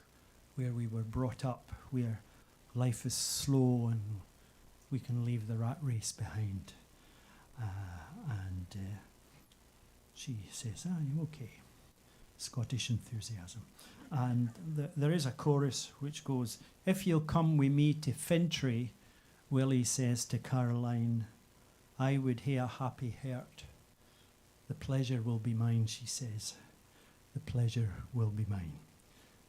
where we were brought up, where life is slow and we can leave the rat race behind. And she says, I'm okay. Scottish enthusiasm. And there is a chorus which goes, if you'll come with me to Fintry, Willie says to Caroline, I would hae a happy heart. The pleasure will be mine, she says. The pleasure will be mine.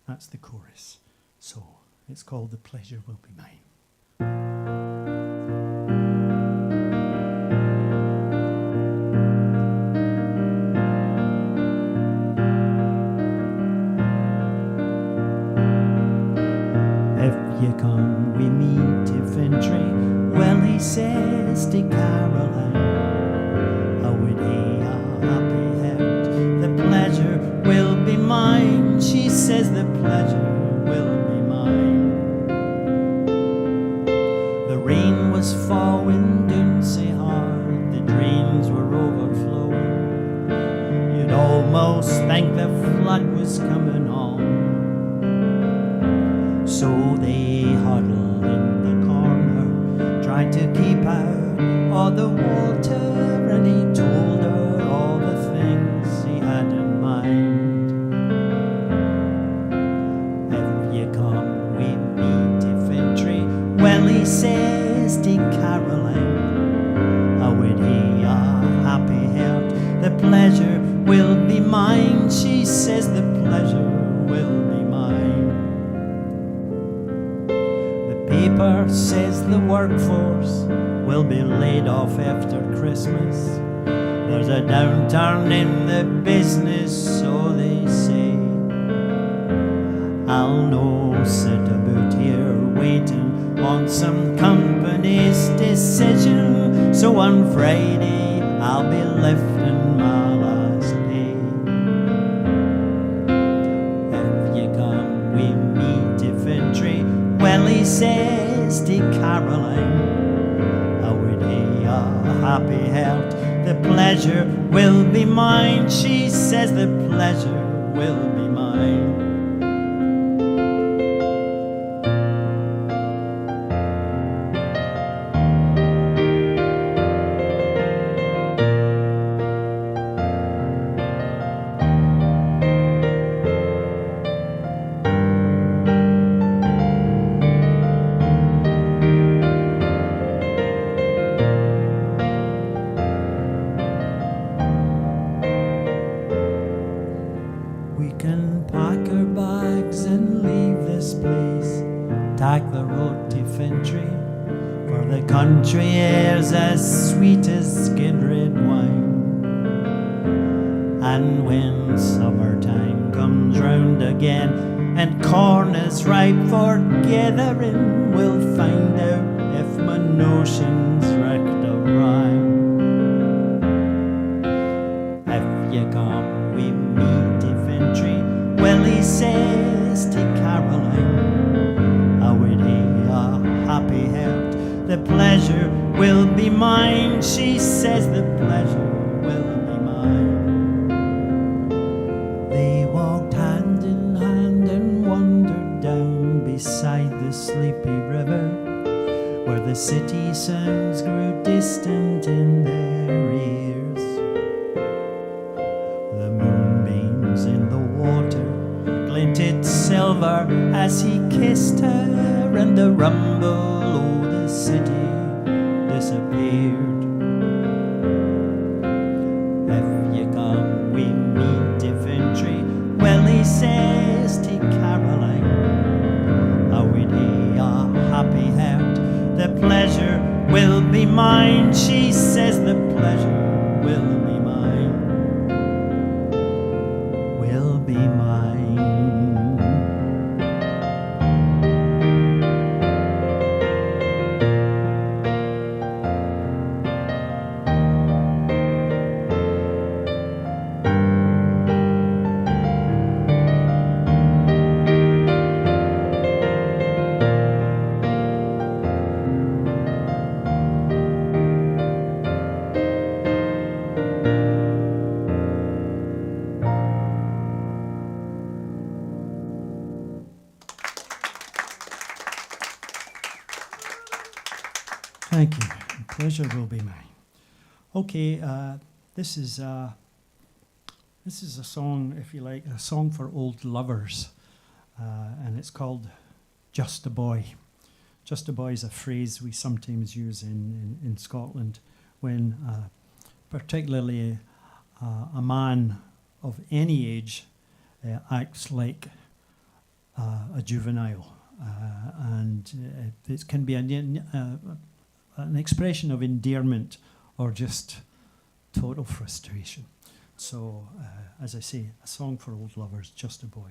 That's the chorus. So it's called The Pleasure Will Be Mine. If you come with me to Fintry, well, he says to Caroline, how would he a happy heart? The pleasure will be mine. She says the pleasure will be mine. The rain was falling down so hard, the drains were overflowing. You'd almost think the flood was coming on. So they huddled in the corner, tried to keep out all the water, and he told her all the things he had in mind. If you come with me to Fintry, well, he says to Caroline, how would he a happy heart? The pleasure will be mine. She says the pleasure will be mine. Paper says the workforce will be laid off after Christmas. There's a downturn in the business, so they say. I'll no sit about here waiting on some company's decision. So on Friday I'll be lifting my last pay. If you come with me to Fintry, well, he says to Caroline, how would he a happy heart? The pleasure will be mine. She says the pleasure will be mine. Country air's as sweet as skid red wine. And when summertime comes round again and corn is ripe for gathering, we'll find out if my notions wrecked a rhyme. If you come with me to Fintry, well, he says to Caroline, how would he a happy heart? The pleasure will be mine. She says the pleasure will be mine. They walked hand in hand and wandered down beside the sleepy river, where the city sounds grew distant in their ears. The moonbeams in the water glinted silver as he kissed her, and the rumble the city disappeared. If you come with me to Fintry, well, he says to Caroline, how would he a happy heart? The pleasure will be mine. She says the pleasure will be mine. Will be mine. Thank you. The pleasure will be mine. Okay, this is a song, if you like, a song for old lovers, and it's called "Just a Boy." Just a boy is a phrase we sometimes use in Scotland when, particularly, a man of any age acts like a juvenile, and it can be an expression of endearment or just total frustration. So, as I say, a song for old lovers, Just a Boy.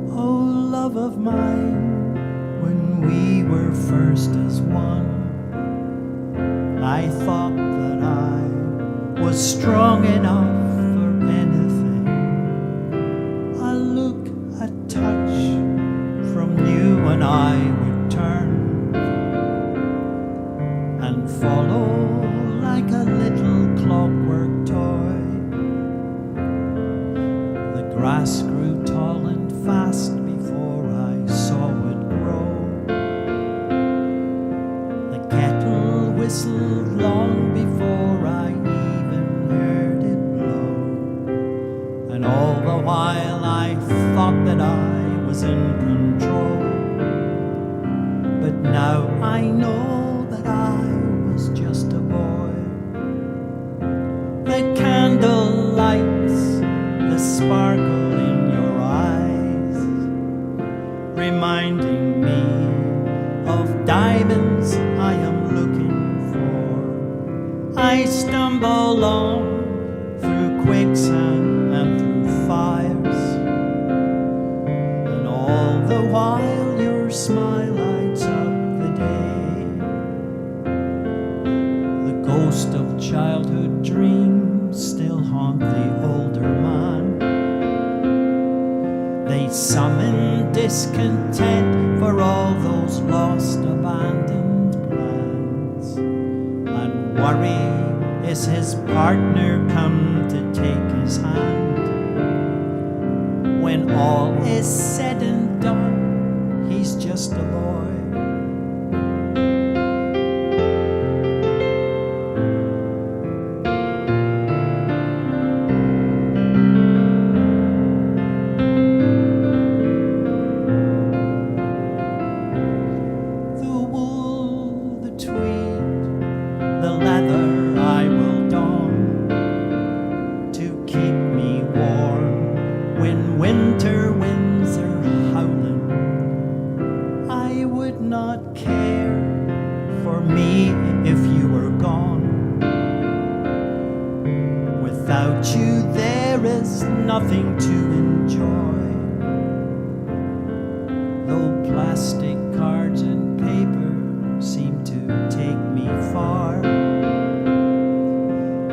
Oh, love of mine, when we were first as one, I thought that I was strong enough for anything. A look, a touch from you and I would turn and follow like a little clockwork toy. The grass grew tall and fast before I saw it grow. The kettle whistled long before I even heard it blow. And all the while I thought that I was in control. But now I know that I was just a boy. The candle lights, the sparkle in your eyes, reminding me of diamonds I am looking for. I stumble on through quicksand and through fires, and all the while your smile lights up the day. The ghost of childhood dreams still haunt the older man. They summon discontent for all those lost, abandoned plans. And worry is his partner come to take his hand. When all is said and done, he's just a boy. Nothing to enjoy, though plastic cards and paper seem to take me far,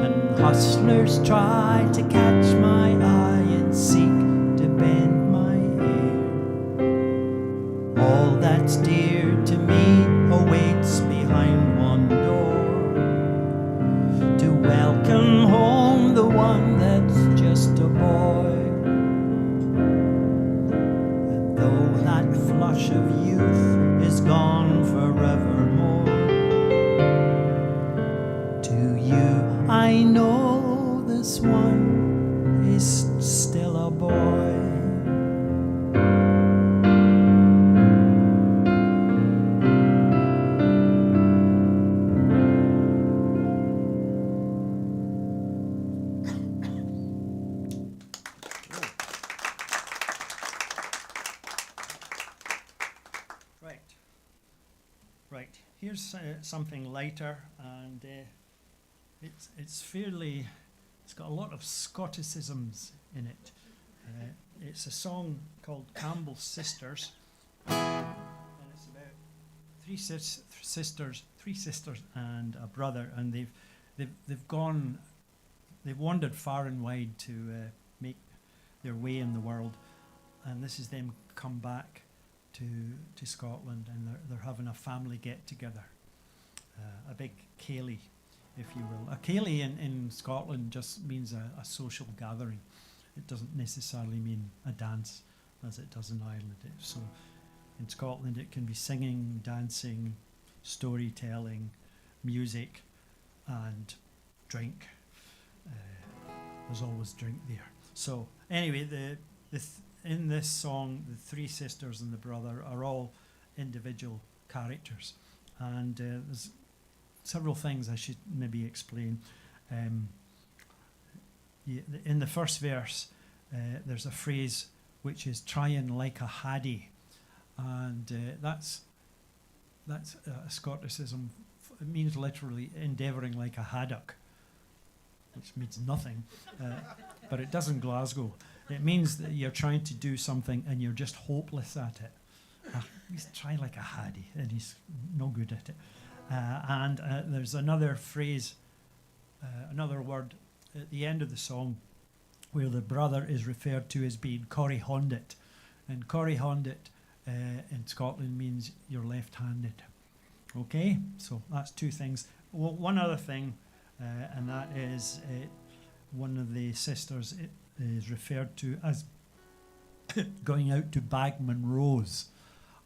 and hustlers try to catch my eye and seek to bend my ear. All that's dear to me awaits behind one door, to welcome home the one that's just a boy. And though that flush of youth is gone forevermore, to you I know this one is still a boy. Right, here's something lighter, and it's fairly, it's got a lot of Scotticisms in it. It's a song called Campbell's Sisters, and it's about three sisters and a brother, and they've wandered far and wide to make their way in the world, and this is them come back to Scotland, and they're having a family get together, a big ceilidh, if you will. A ceilidh in Scotland just means a social gathering. It doesn't necessarily mean a dance as it does in Ireland. So in Scotland it can be singing, dancing, storytelling, music and drink. there's always drink there. So anyway, in this song, the three sisters and the brother are all individual characters, and there's several things I should maybe explain. In the first verse, there's a phrase which is "trying like a haddie," and that's a Scotticism. It means literally endeavouring like a haddock, which means nothing, but it does in Glasgow. It means that you're trying to do something and you're just hopeless at it. He's trying like a haddie, and he's no good at it. And there's another phrase, another word at the end of the song where the brother is referred to as being correhondit. And correhondit in Scotland means you're left-handed. Okay, so that's two things. Well, one other thing, and that is one of the sisters is referred to as going out to bag Munros.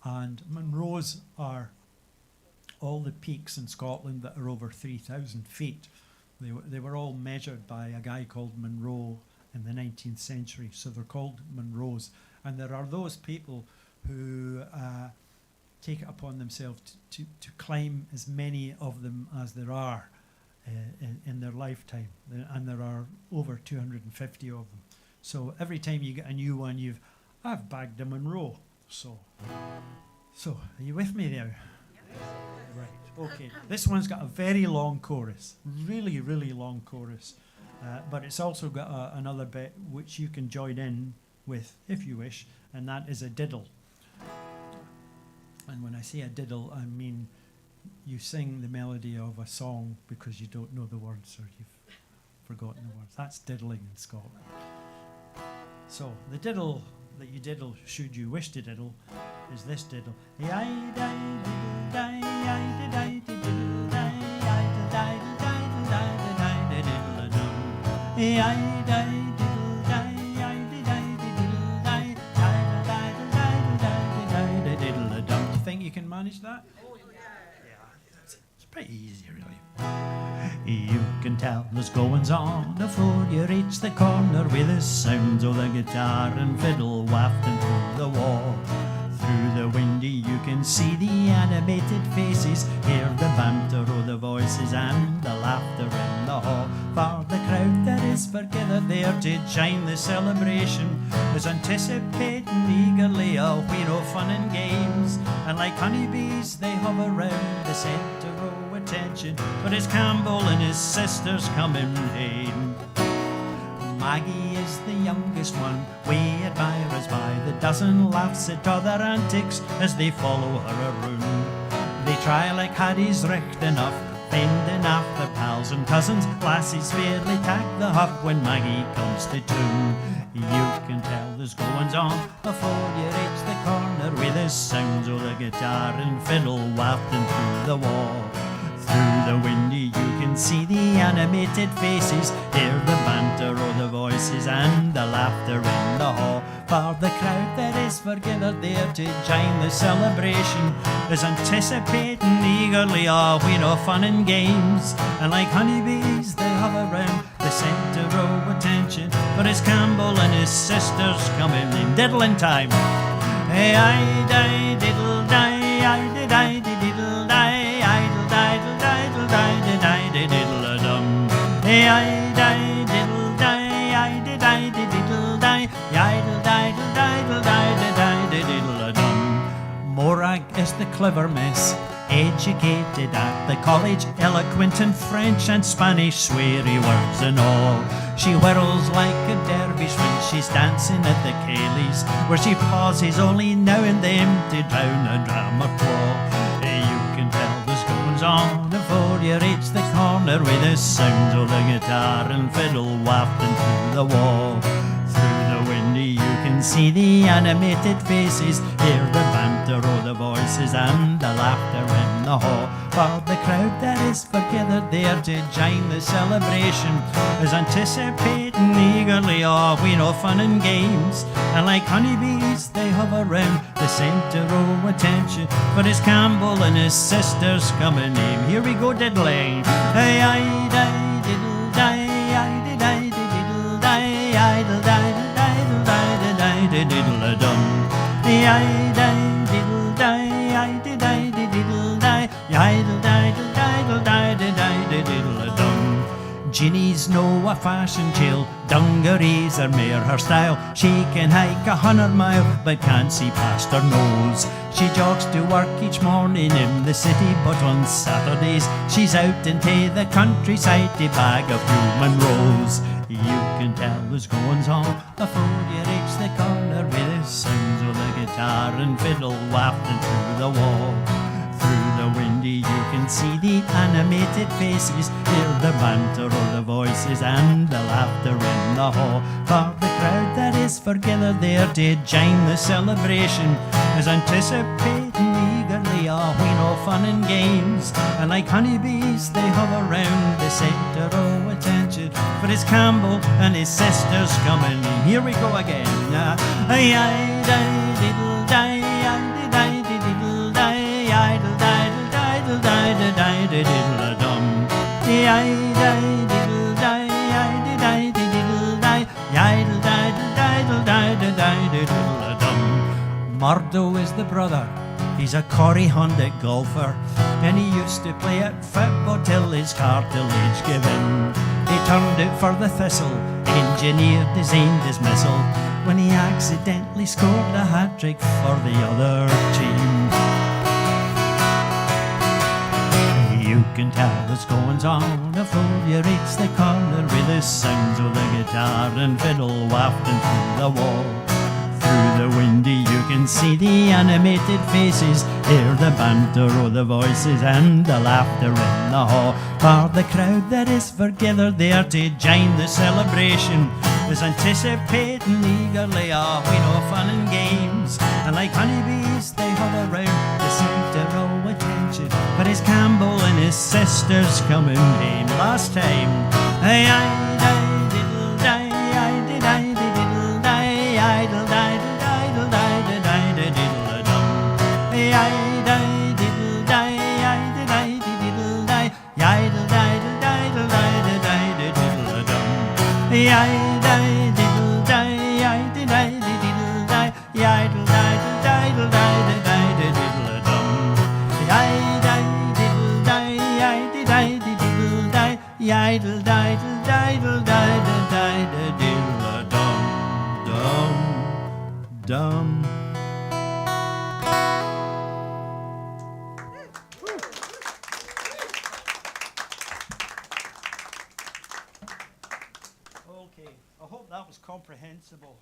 And Munros are all the peaks in Scotland that are over 3,000 feet. They were all measured by a guy called Munro in the 19th century, so they're called Munros. And there are those people who take it upon themselves to climb as many of them as there are in their lifetime, and there are over 250 of them. So every time you get a new one, I've bagged a Munro. So are you with me now? Right, okay. This one's got a very long chorus, really, really long chorus, but it's also got another bit which you can join in with if you wish, and that is a diddle. And when I say a diddle, I mean you sing the melody of a song because you don't know the words or you've forgotten the words. That's diddling in Scotland. So the diddle that you diddle, should you wish to diddle, is this diddle. You can manage that? Oh, yeah. It's pretty easy, really. You can tell there's goings on before you reach the corner with the sounds of the guitar and fiddle wafting through the wall. Through the window you can see the animated faces, hear the banter of the voices and the laughter in the hall. For the crowd that is gathered there to join the celebration is anticipating eagerly a wheel of fun and games, and like honeybees they hover round the centre of attention. But it's Campbell and his sisters coming in. Maggie is the youngest one, we admire us by the dozen, laughs at other antics as they follow her around. They try like haddies recht enough, fending off their pals and cousins. Lassies fairly tack the huff when Maggie comes to tune. You can tell there's goings on before you reach the corner with the sounds of the guitar and fiddle wafting through the wall. Through the window you can see the animated faces, hear the banter of the voices and the laughter in the hall. For the crowd that is gathered there to join the celebration is anticipating eagerly a wheel of fun and games, and like honeybees they hover round the centre of attention. But it's Campbell and his sisters coming in diddling time. Hey, I die diddle die, I did I diddle die, idle diddle diddle die diddle dum. Hey, I die diddle die, I did I diddle die, idle diddle die diddle dum. Morag is the clever miss, educated at the college, eloquent in French and Spanish, sweary words and all. She whirls like a dervish when she's dancing at the Cayleys, where she pauses only now and then to drown a drama crawl. You can tell there's goings on before you reach the corner with the sounds of the guitar and fiddle wafting through the wall. Through the window you can see the animated faces, hear the banter of the voices and the laughter in the hall. For the crowd that is gathered there to join the celebration is anticipating eagerly a wheel of fun and games, and like honeybees they hover round the centre of attention. But it's Campbell and his sisters coming in. Here we go diddling. Hey, I die diddle die, I did Ginny's no a fashion chill, dungarees are mere her style. She can hike 100 mile, but can't see past her nose. She jogs to work each morning in the city, but on Saturdays she's out into the countryside to bag a few Monroes. You can tell there's goings on before you reach the corner with the sounds of the guitar and fiddle wafting through the wall. Through the windy you can see the animated faces, hear the banter of the voices and the laughter in the hall. For the crowd that is gathered there to join the celebration is anticipating eagerly a wheen of fun and games. And like honeybees they hover round the centre of attention, for it's Campbell and his sisters coming in. Here we go again. Murdo is the brother, he's a Corrie-Hondic golfer, and he used to play at football till his cartilage gave in. He turned out for the Thistle, engineered his own dismissal, when he accidentally scored a hat-trick for the other team. You can tell there's goings on before you reach the corner with the sounds of the guitar and fiddle wafting through the wall. Through the windy you can see the animated faces, hear the banter of the voices and the laughter in the hall. For the crowd that is gathered there to join the celebration is anticipating eagerly a wheen of fun and games. And like honeybees they hover round the centre of attention, but it's Campbell and his sisters coming home. Last time, dum. Okay, I hope that was comprehensible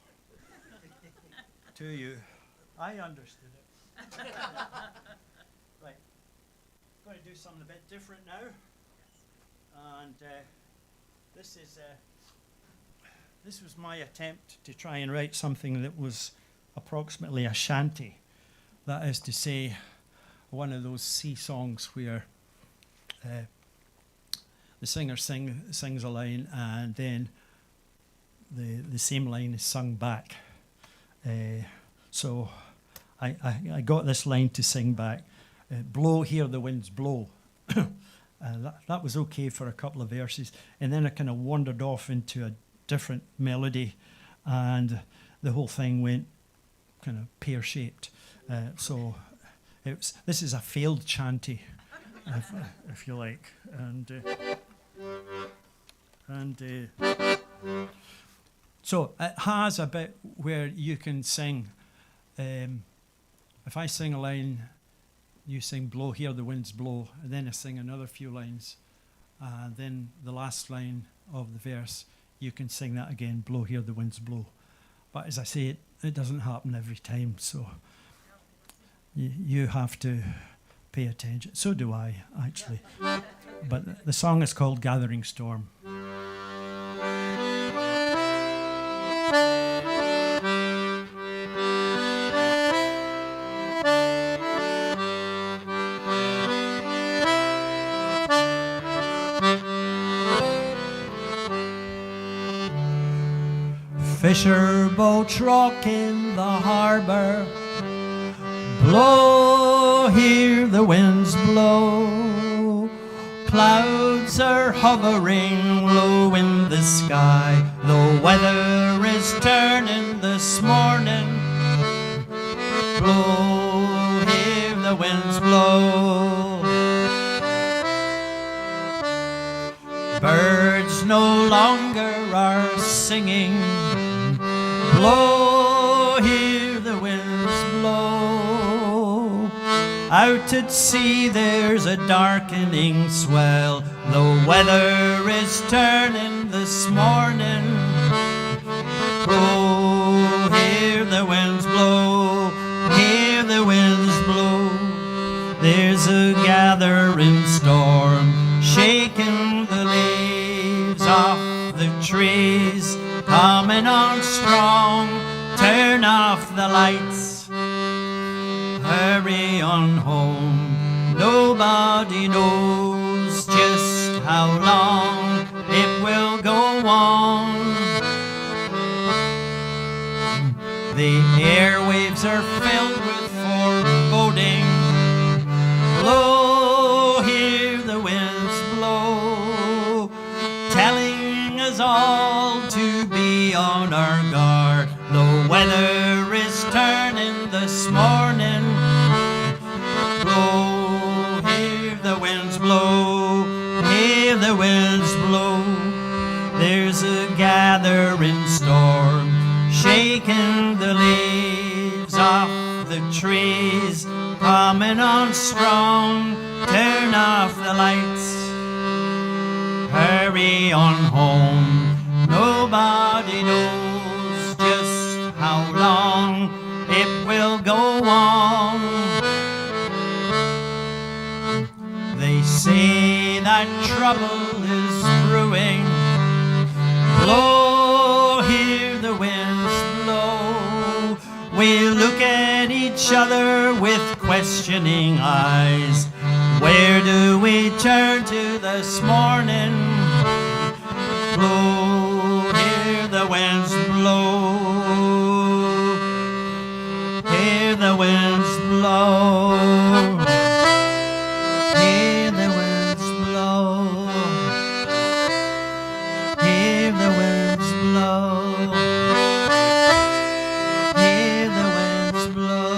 to you. I understood it. Right, going to do something a bit different now, and this was my attempt to try and write something that was approximately a shanty. That is to say, one of those sea songs where the singer sings a line and then the same line is sung back. So I got this line to sing back. Blow, hear the winds blow. That was okay for a couple of verses, and then I kind of wandered off into a different melody, and the whole thing went kind of pear-shaped. So this is a failed chanty, if you like, and so it has a bit where you can sing. If I sing a line, you sing blow, hear the winds blow, and then I sing another few lines, and then the last line of the verse, you can sing that again, blow, hear the winds blow. But as I say, it doesn't happen every time, so you have to pay attention. So do I, actually. But the song is called Gathering Storm. Fisher boats rock in the harbour, blow, hear the winds blow. Clouds are hovering low in the sky, the weather is turning this morning. Blow, hear the winds blow. Birds no longer are singing. Blow, hear the winds blow. Out at sea there's a darkening swell. The weather is turning this morning. Blow, hear the winds blow. Hear the winds blow. There's a gathering storm, shaking the leaves off the trees, coming on strong. Turn off the lights, hurry on home. Nobody knows just how long it will go on. The airwaves are filled with foreboding. Blow, hear the winds blow, telling us all to be on our guard. The weather is turning this morning. Blow, hear the winds blow, hear the winds blow. There's a gathering storm, shaking the leaves off the trees, coming on strong. Turn off the lights, hurry on home. Nobody knows just how long it will go on. They say that trouble is brewing. Blow, hear the winds blow. We look at each other with questioning eyes. Where do we turn to this morning? Blow, hear the winds blow. Hear the winds blow. Hear the winds blow. Hear the winds blow. Hear the winds blow.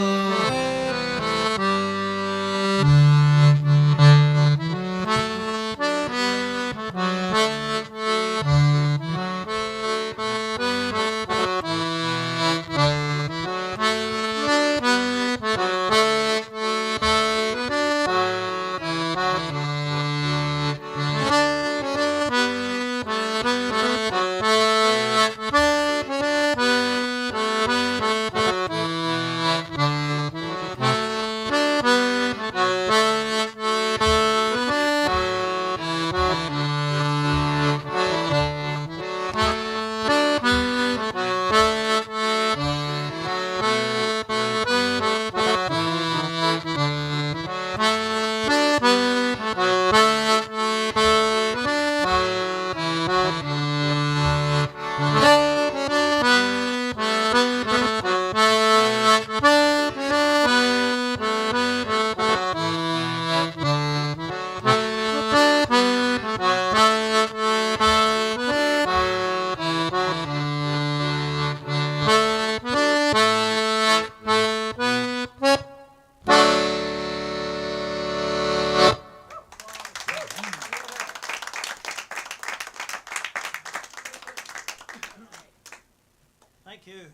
Thank you.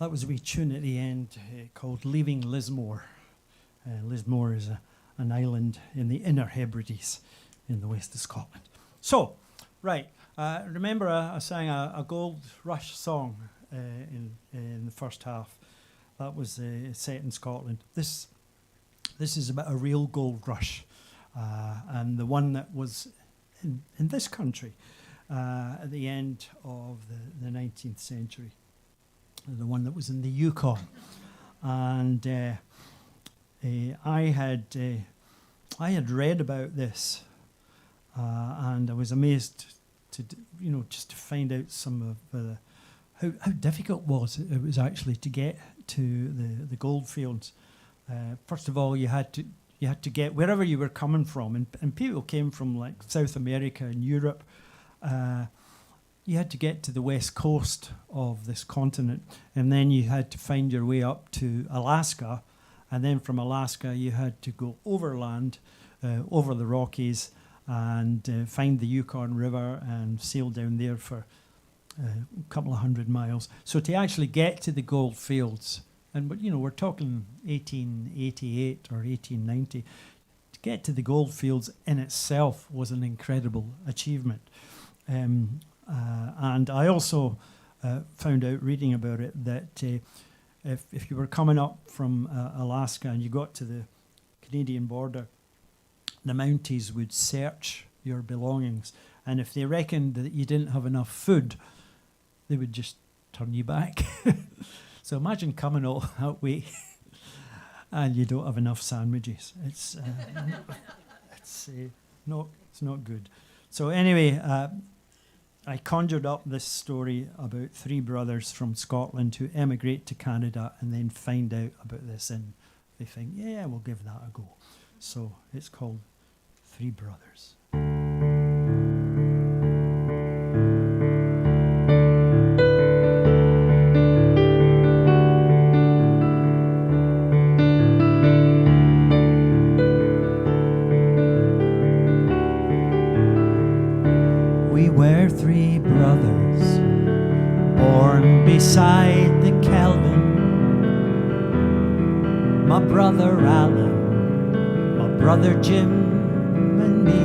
That was a wee tune at the end called Leaving Lismore. Lismore is an island in the Inner Hebrides in the west of Scotland. So, right, remember I sang a Gold Rush song in the first half. That was set in Scotland. This is about a real gold rush, and the one that was in this country at the end of the 19th century, the one that was in the Yukon. And I had read about this, and I was amazed to just to find out some of how difficult it was actually to get to the gold fields. First of all, you had to get wherever you were coming from, and people came from like South America and Europe. You had to get to the west coast of this continent, and then you had to find your way up to Alaska, and then from Alaska you had to go overland over the Rockies and find the Yukon River and sail down there for a couple of 100 miles. So to actually get to the gold fields, and we're talking 1888 or 1890, to get to the gold fields in itself was an incredible achievement. And I also found out reading about it that if you were coming up from Alaska and you got to the Canadian border, the Mounties would search your belongings, and if they reckoned that you didn't have enough food, they would just turn you back. So imagine coming all that way and you don't have enough sandwiches. It's not good. So anyway, I conjured up this story about 3 brothers from Scotland who emigrate to Canada and then find out about this, and they think, yeah, we'll give that a go. So it's called 3 Brothers. We were 3 brothers, born beside the Kelvin. My brother Alan, my brother Jim, and me.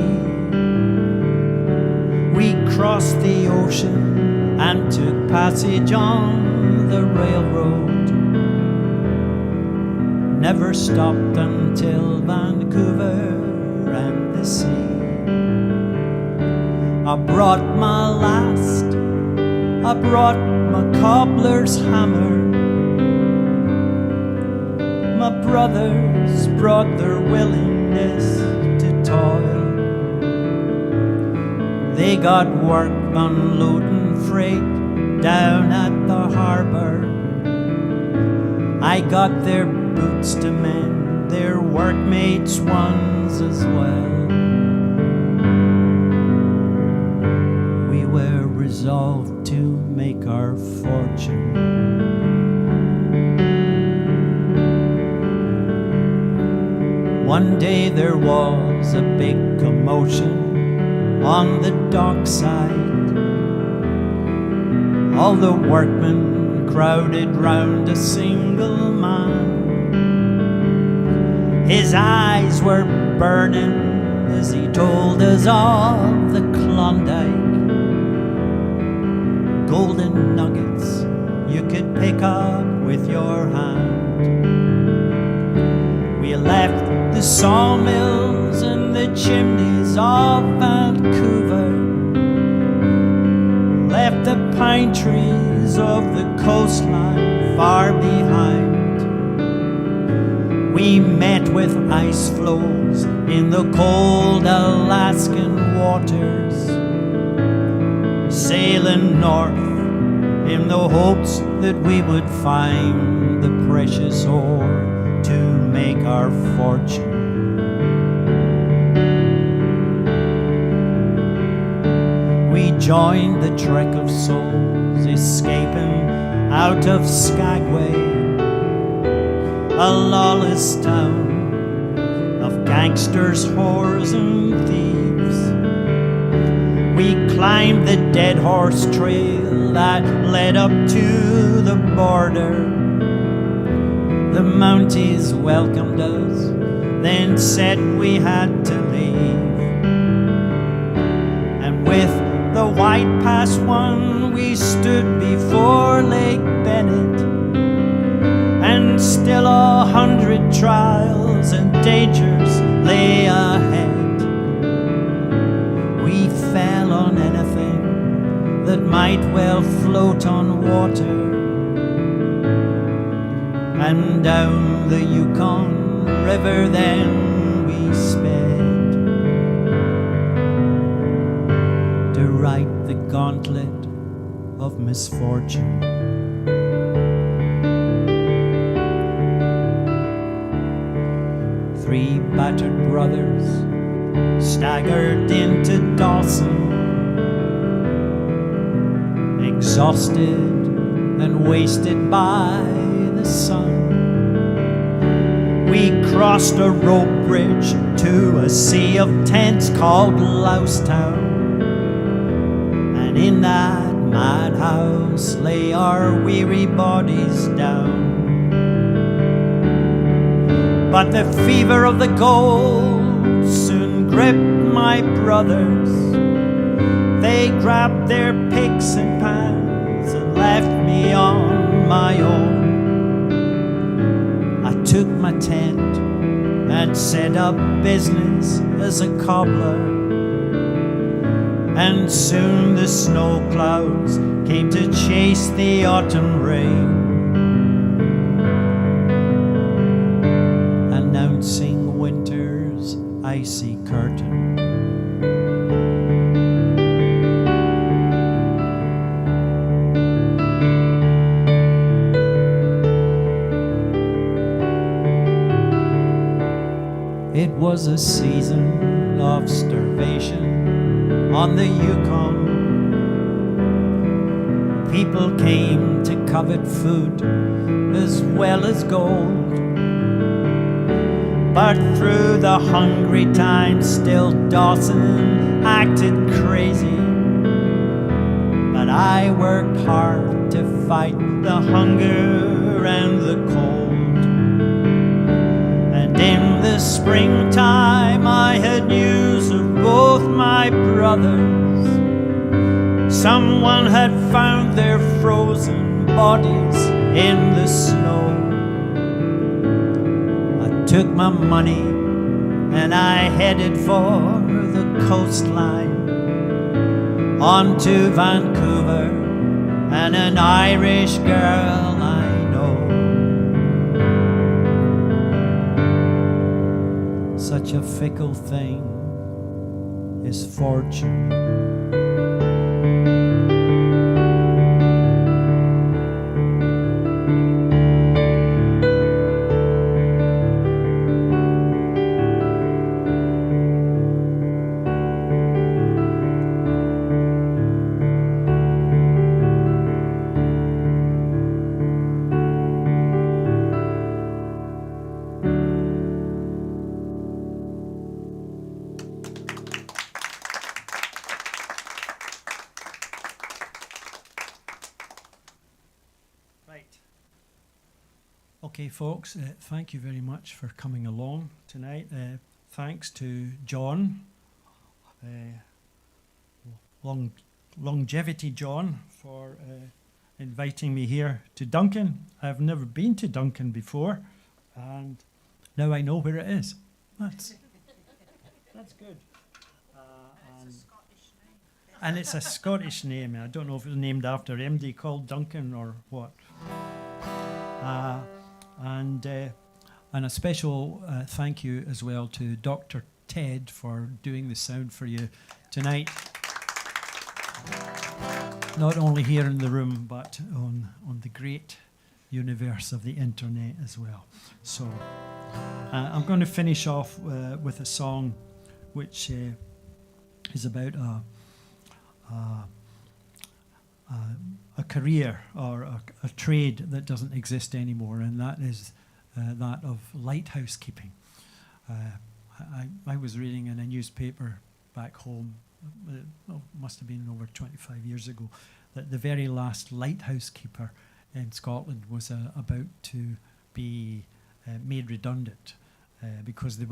We crossed the ocean and took passage on the railroad. Never stopped until Vancouver and the sea. I brought my last, I brought my cobbler's hammer. My brothers brought their willingness to toil. They got work unloading freight down at the harbor. I got their boots to mend, their workmates' ones as well. We were resolved to make our fortune. One day there was a big commotion on the dockside. All the workmen crowded round a single man. His eyes were burning as he told us of the Klondike. Golden nuggets you could pick up with your hand. We left the sawmills and the chimneys of Vancouver, left the pine trees of the coastline far behind. We met with ice floes in the cold Alaskan waters, sailing north in the hopes that we would find the precious ore to make our fortune. We joined the trek of souls, escaping out of Skagway, a lawless town of gangsters, whores, and thieves. We climbed the Dead Horse Trail that led up to the border. The Mounties welcomed us, then said we had to leave. And with the White Pass won, we stood before Lake Bennett, and still 100 trials and dangers lay ahead. We fell on anything that might well float on water, and down the Yukon River then we sped to right the gauntlet of misfortune. Three battered brothers staggered into Dawson, exhausted and wasted by the sun. we crossed a rope bridge to a sea of tents called Lousetown. And in that madhouse lay our weary bodies down. But the fever of the gold soon gripped my brothers. They grabbed their picks and pans and left me on my own. I took my tent and set up business as a cobbler. And soon the snow clouds came to chase the autumn rain, announcing winter's icy curtain. It was a season of starvation on the Yukon. People came to covet food as well as gold. But through the hungry times still Dawson acted crazy. But I worked hard to fight the hunger and the cold. And in the springtime I had news of both my brothers. Someone had found their frozen bodies in the snow. I took my money and I headed for the coastline, on to Vancouver and an Irish girl I know. Such a fickle thing is fortune. Okay, folks, thank you very much for coming along tonight. Thanks to John, Longevity John, for inviting me here to Duncan. I've never been to Duncan before, and now I know where it is. That's good. And it's a Scottish name. I don't know if it was named after MD called Duncan or what. And a special thank you as well to Dr. Ted for doing the sound for you tonight. Not only here in the room, but on the great universe of the internet as well. So I'm going to finish off with a song which is about a career or a trade that doesn't exist anymore, and that is that of lighthouse keeping. I was reading in a newspaper back home, must have been over 25 years ago, that the very last lighthouse keeper in Scotland was about to be made redundant because they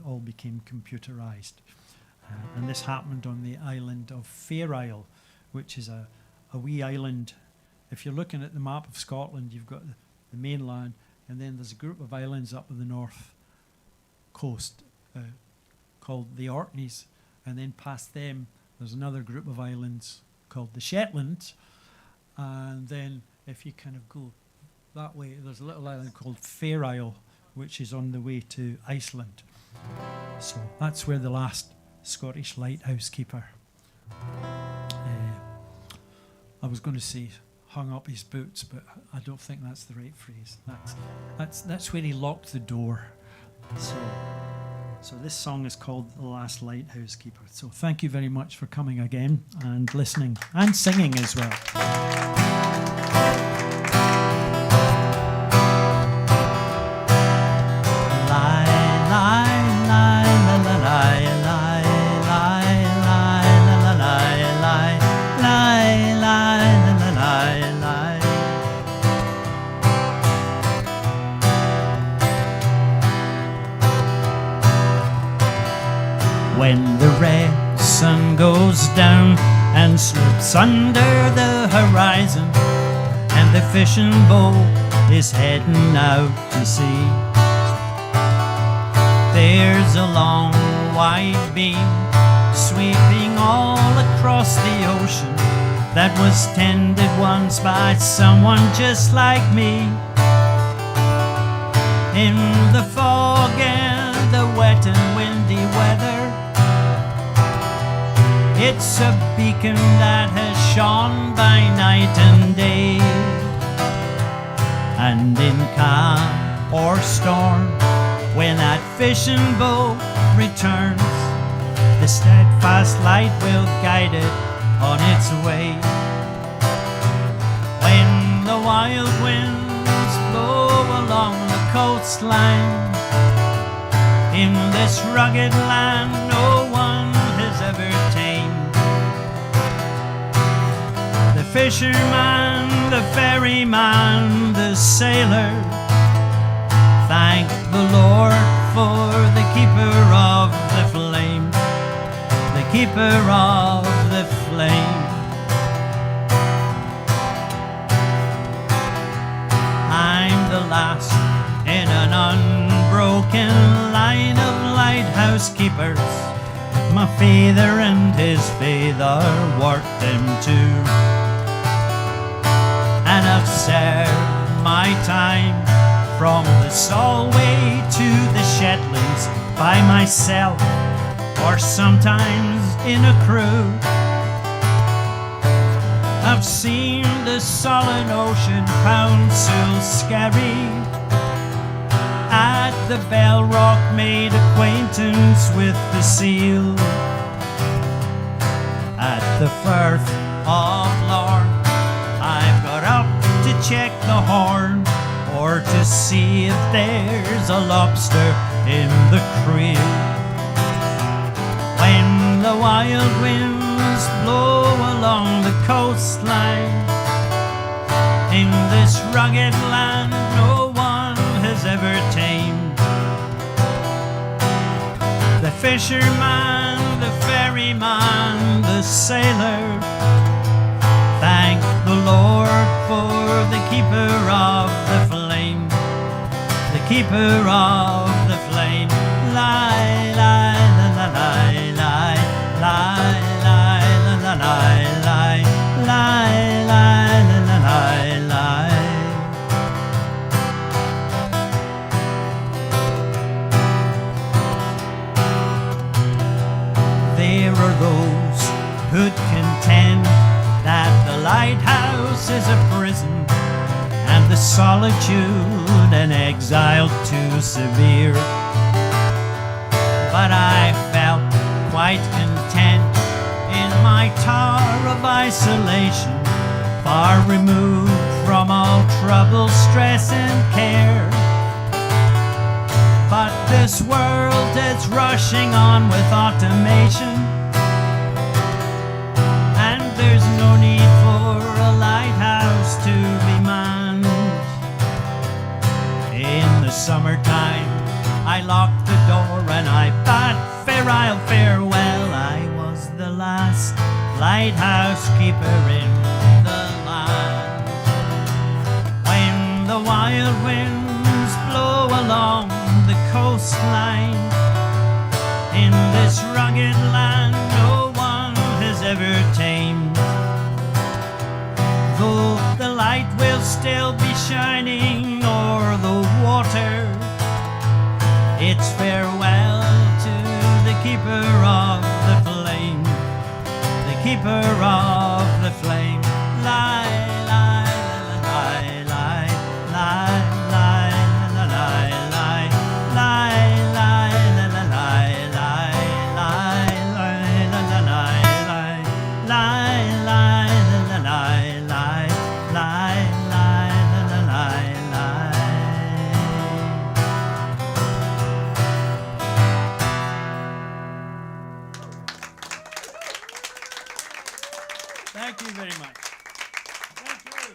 all became computerized. And this happened on the island of Fair Isle, which is a wee island. If you're looking at the map of Scotland, you've got the mainland, and then there's a group of islands up on the north coast called the Orkneys, and then past them there's another group of islands called the Shetlands, and then if you kind of go that way, there's a little island called Fair Isle, which is on the way to Iceland. So that's where the last Scottish lighthouse keeper, I was going to say hung up his boots, but I don't think that's the right phrase. That's where he locked the door. So this song is called The Last Lighthouse Keeper. So thank you very much for coming again and listening and singing as well. sun goes down and slips under the horizon, and the fishing boat is heading out to sea. There's a long white beam sweeping all across the ocean that was tended once by someone just like me. In the fog and the wet and windy weather, it's a beacon that has shone by night and day. And in calm or storm, when that fishing boat returns, the steadfast light will guide it on its way. When the wild winds blow along the coastline, in this rugged land no one has ever tamed, the fisherman, the ferryman, the sailor thank the Lord for the keeper of the flame, the keeper of the flame. I'm the last in an unbroken line of lighthouse keepers. My father and his father worked them too, and I've served my time from the Solway to the Shetlands by myself, or sometimes in a crew. I've seen the solid ocean pound so scary. At the Bell Rock made acquaintance with the seal. At the Firth of Lorn, I've got up to check the horn, or to see if there's a lobster in the creel. When the wild winds blow along the coastline, in this rugged land no one has ever tamed, the fisherman, the ferryman, the sailor thank the Lord for the keeper of the flame, the keeper of the flame. Lie, lie, la, la, lie, lie, lie, lie, la, la, lie, lie, lie, lie, la, la, lie, lie. There are those who'd contend that the lighthouse is a prison, and the solitude an exile too severe. But I felt quite content in my tower of isolation, far removed from all trouble, stress and care. But this world is rushing on with automation, and there's no need for a lighthouse to be manned. In the summertime, I locked the door and I bade Fairisle farewell. I was the last lighthouse keeper in the land. When the wild winds blow along the coastline, in this rugged land no one has ever tamed, though the light will still be shining o'er the water, it's farewell to the keeper of the flame, the keeper of the flame. Lie, lie, lie, lie, lie, lie, lie, lie, lie, lie, lie, lie, lie, lie, lie, lie, lie, lie, lie, lie, Thank you very much. Thank you.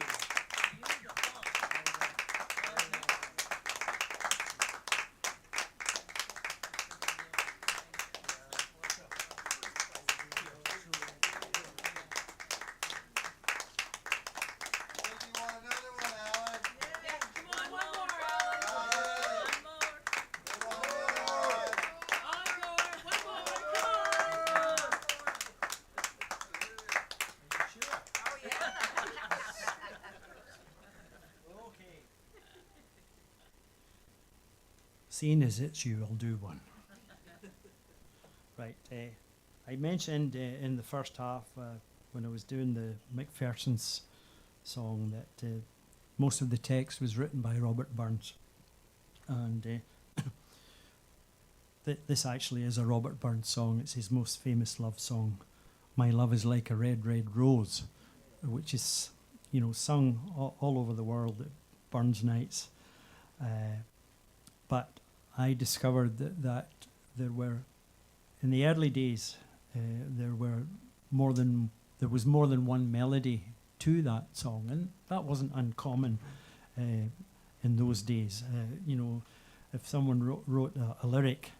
seeing as it's you, I'll do one. Right. I mentioned in the first half when I was doing the McPherson's song that most of the text was written by Robert Burns. And this actually is a Robert Burns song. It's his most famous love song, My Love is Like a Red, Red Rose, which is, sung all over the world at Burns Nights. But I discovered that there were, in the early days, there was more than one melody to that song, and that wasn't uncommon in those days. If someone wrote a lyric,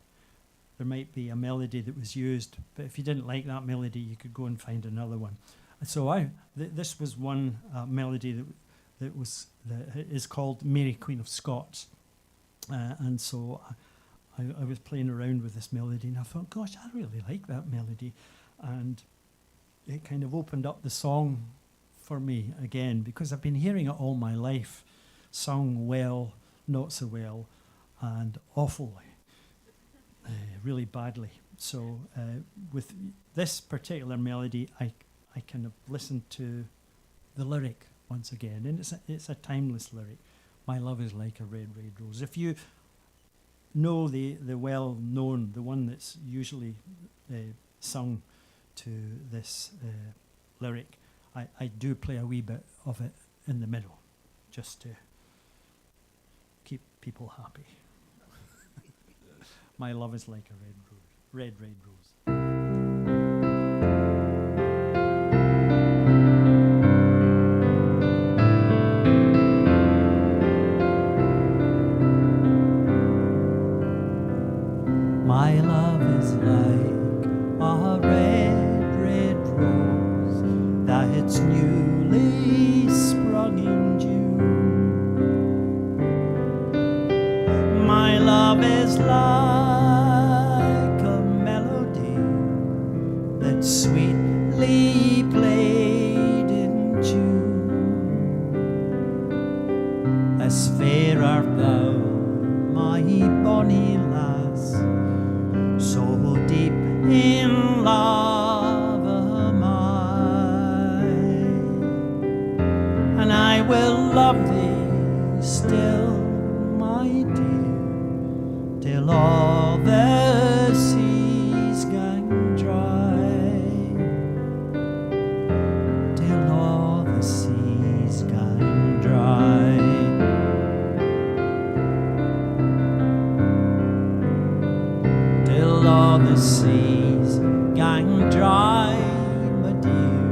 there might be a melody that was used, but if you didn't like that melody, you could go and find another one. And so this was one melody that is called Mary Queen of Scots, and so I was playing around with this melody, and I thought, gosh, I really like that melody, and it kind of opened up the song for me again, because I've been hearing it all my life, sung well, not so well, and awfully, really badly. So with this particular melody, I kind of listened to the lyric once again, and it's a timeless lyric. My love is like a red, red rose. If you know the well-known, the one that's usually sung to this lyric, I do play a wee bit of it in the middle, just to keep people happy. My love is like a red rose, red, red rose. My love is like a red, red rose that's newly sprung in June. My love is like a melody that's sweetly played in June. As fair art thou, my bonny lass, so deep in love am I, and I will love thee still, my dear, till all the seas gang dry, till all the seas gang dry. Till all the seas gang dry, my dear,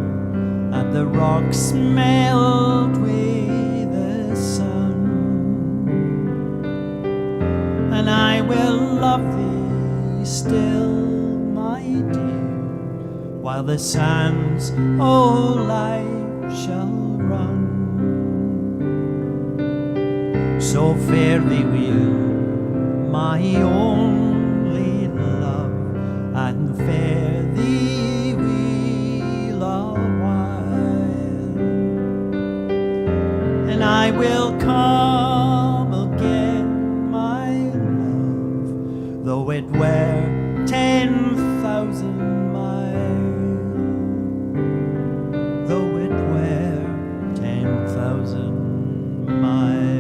and the rocks melt with the sun, and I will love thee still, my dear, while the sands of life shall run. So fare thee well, my only love, and fare thee well a while, and I will come again, my love, though it were 10,000 miles, though it were 10,000 miles.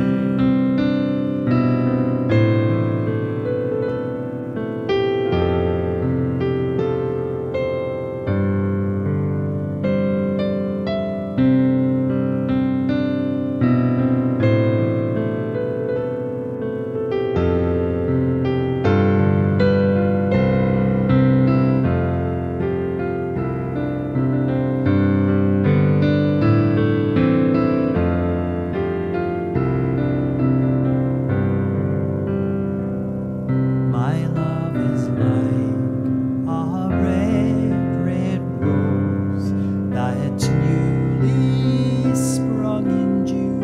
My love is like a red, red rose that's newly sprung in June.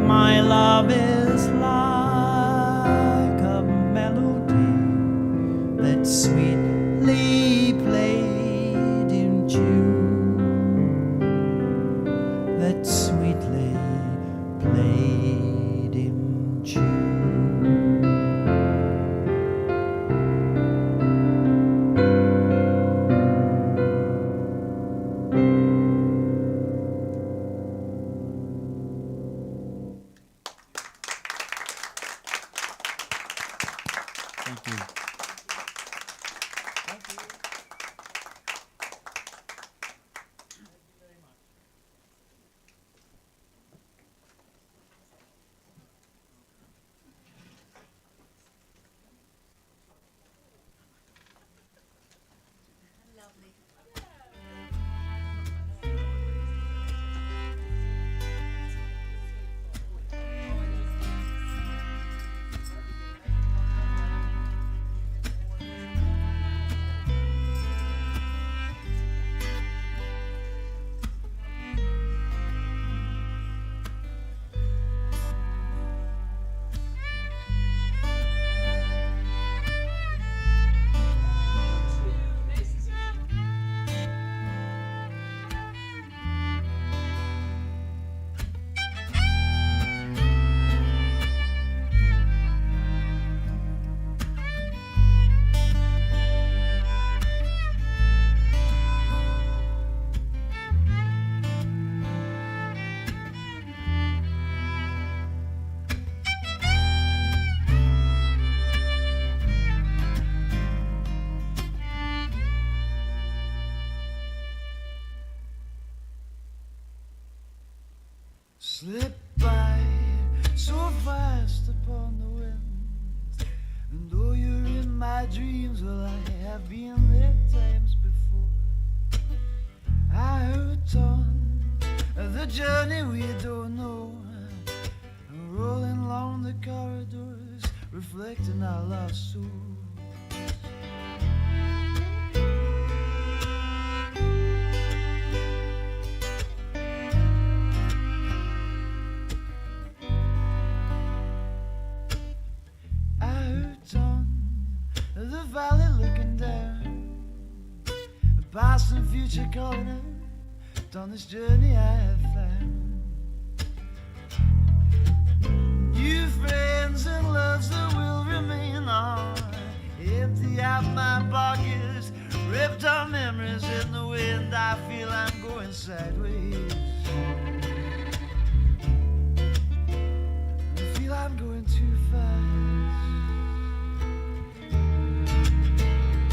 My love is like a melody that's sweetly played in June, that's sweetly played in Lovely. Slip by so fast upon the wind, and though you're in my dreams, well, I have been there times before. I hurt on the journey we don't know, rolling along the corridors, reflecting our lost souls. The valley looking down, past and future calling out on this journey I have found. New friends and loves that will remain on, empty out my pockets, ripped our memories in the wind. I feel I'm going sideways. I feel I'm going too fast.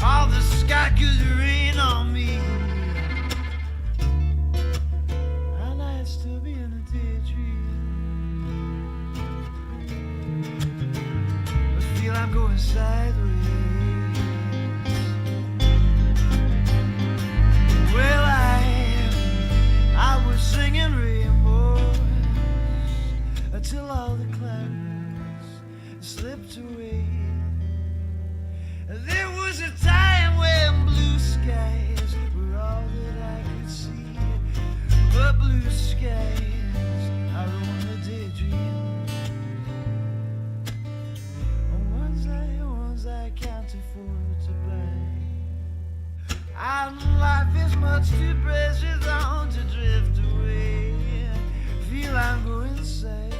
All the sky could rain on me, and I'd still be in a daydream. I feel I'm going sideways. Well, I was singing rainbows until all the clouds slipped away. There was a time when blue skies were all that I could see, but blue skies are only daydreams, ones I can't afford to buy. And life is much too precious on to drift away. Feel I'm going sideways.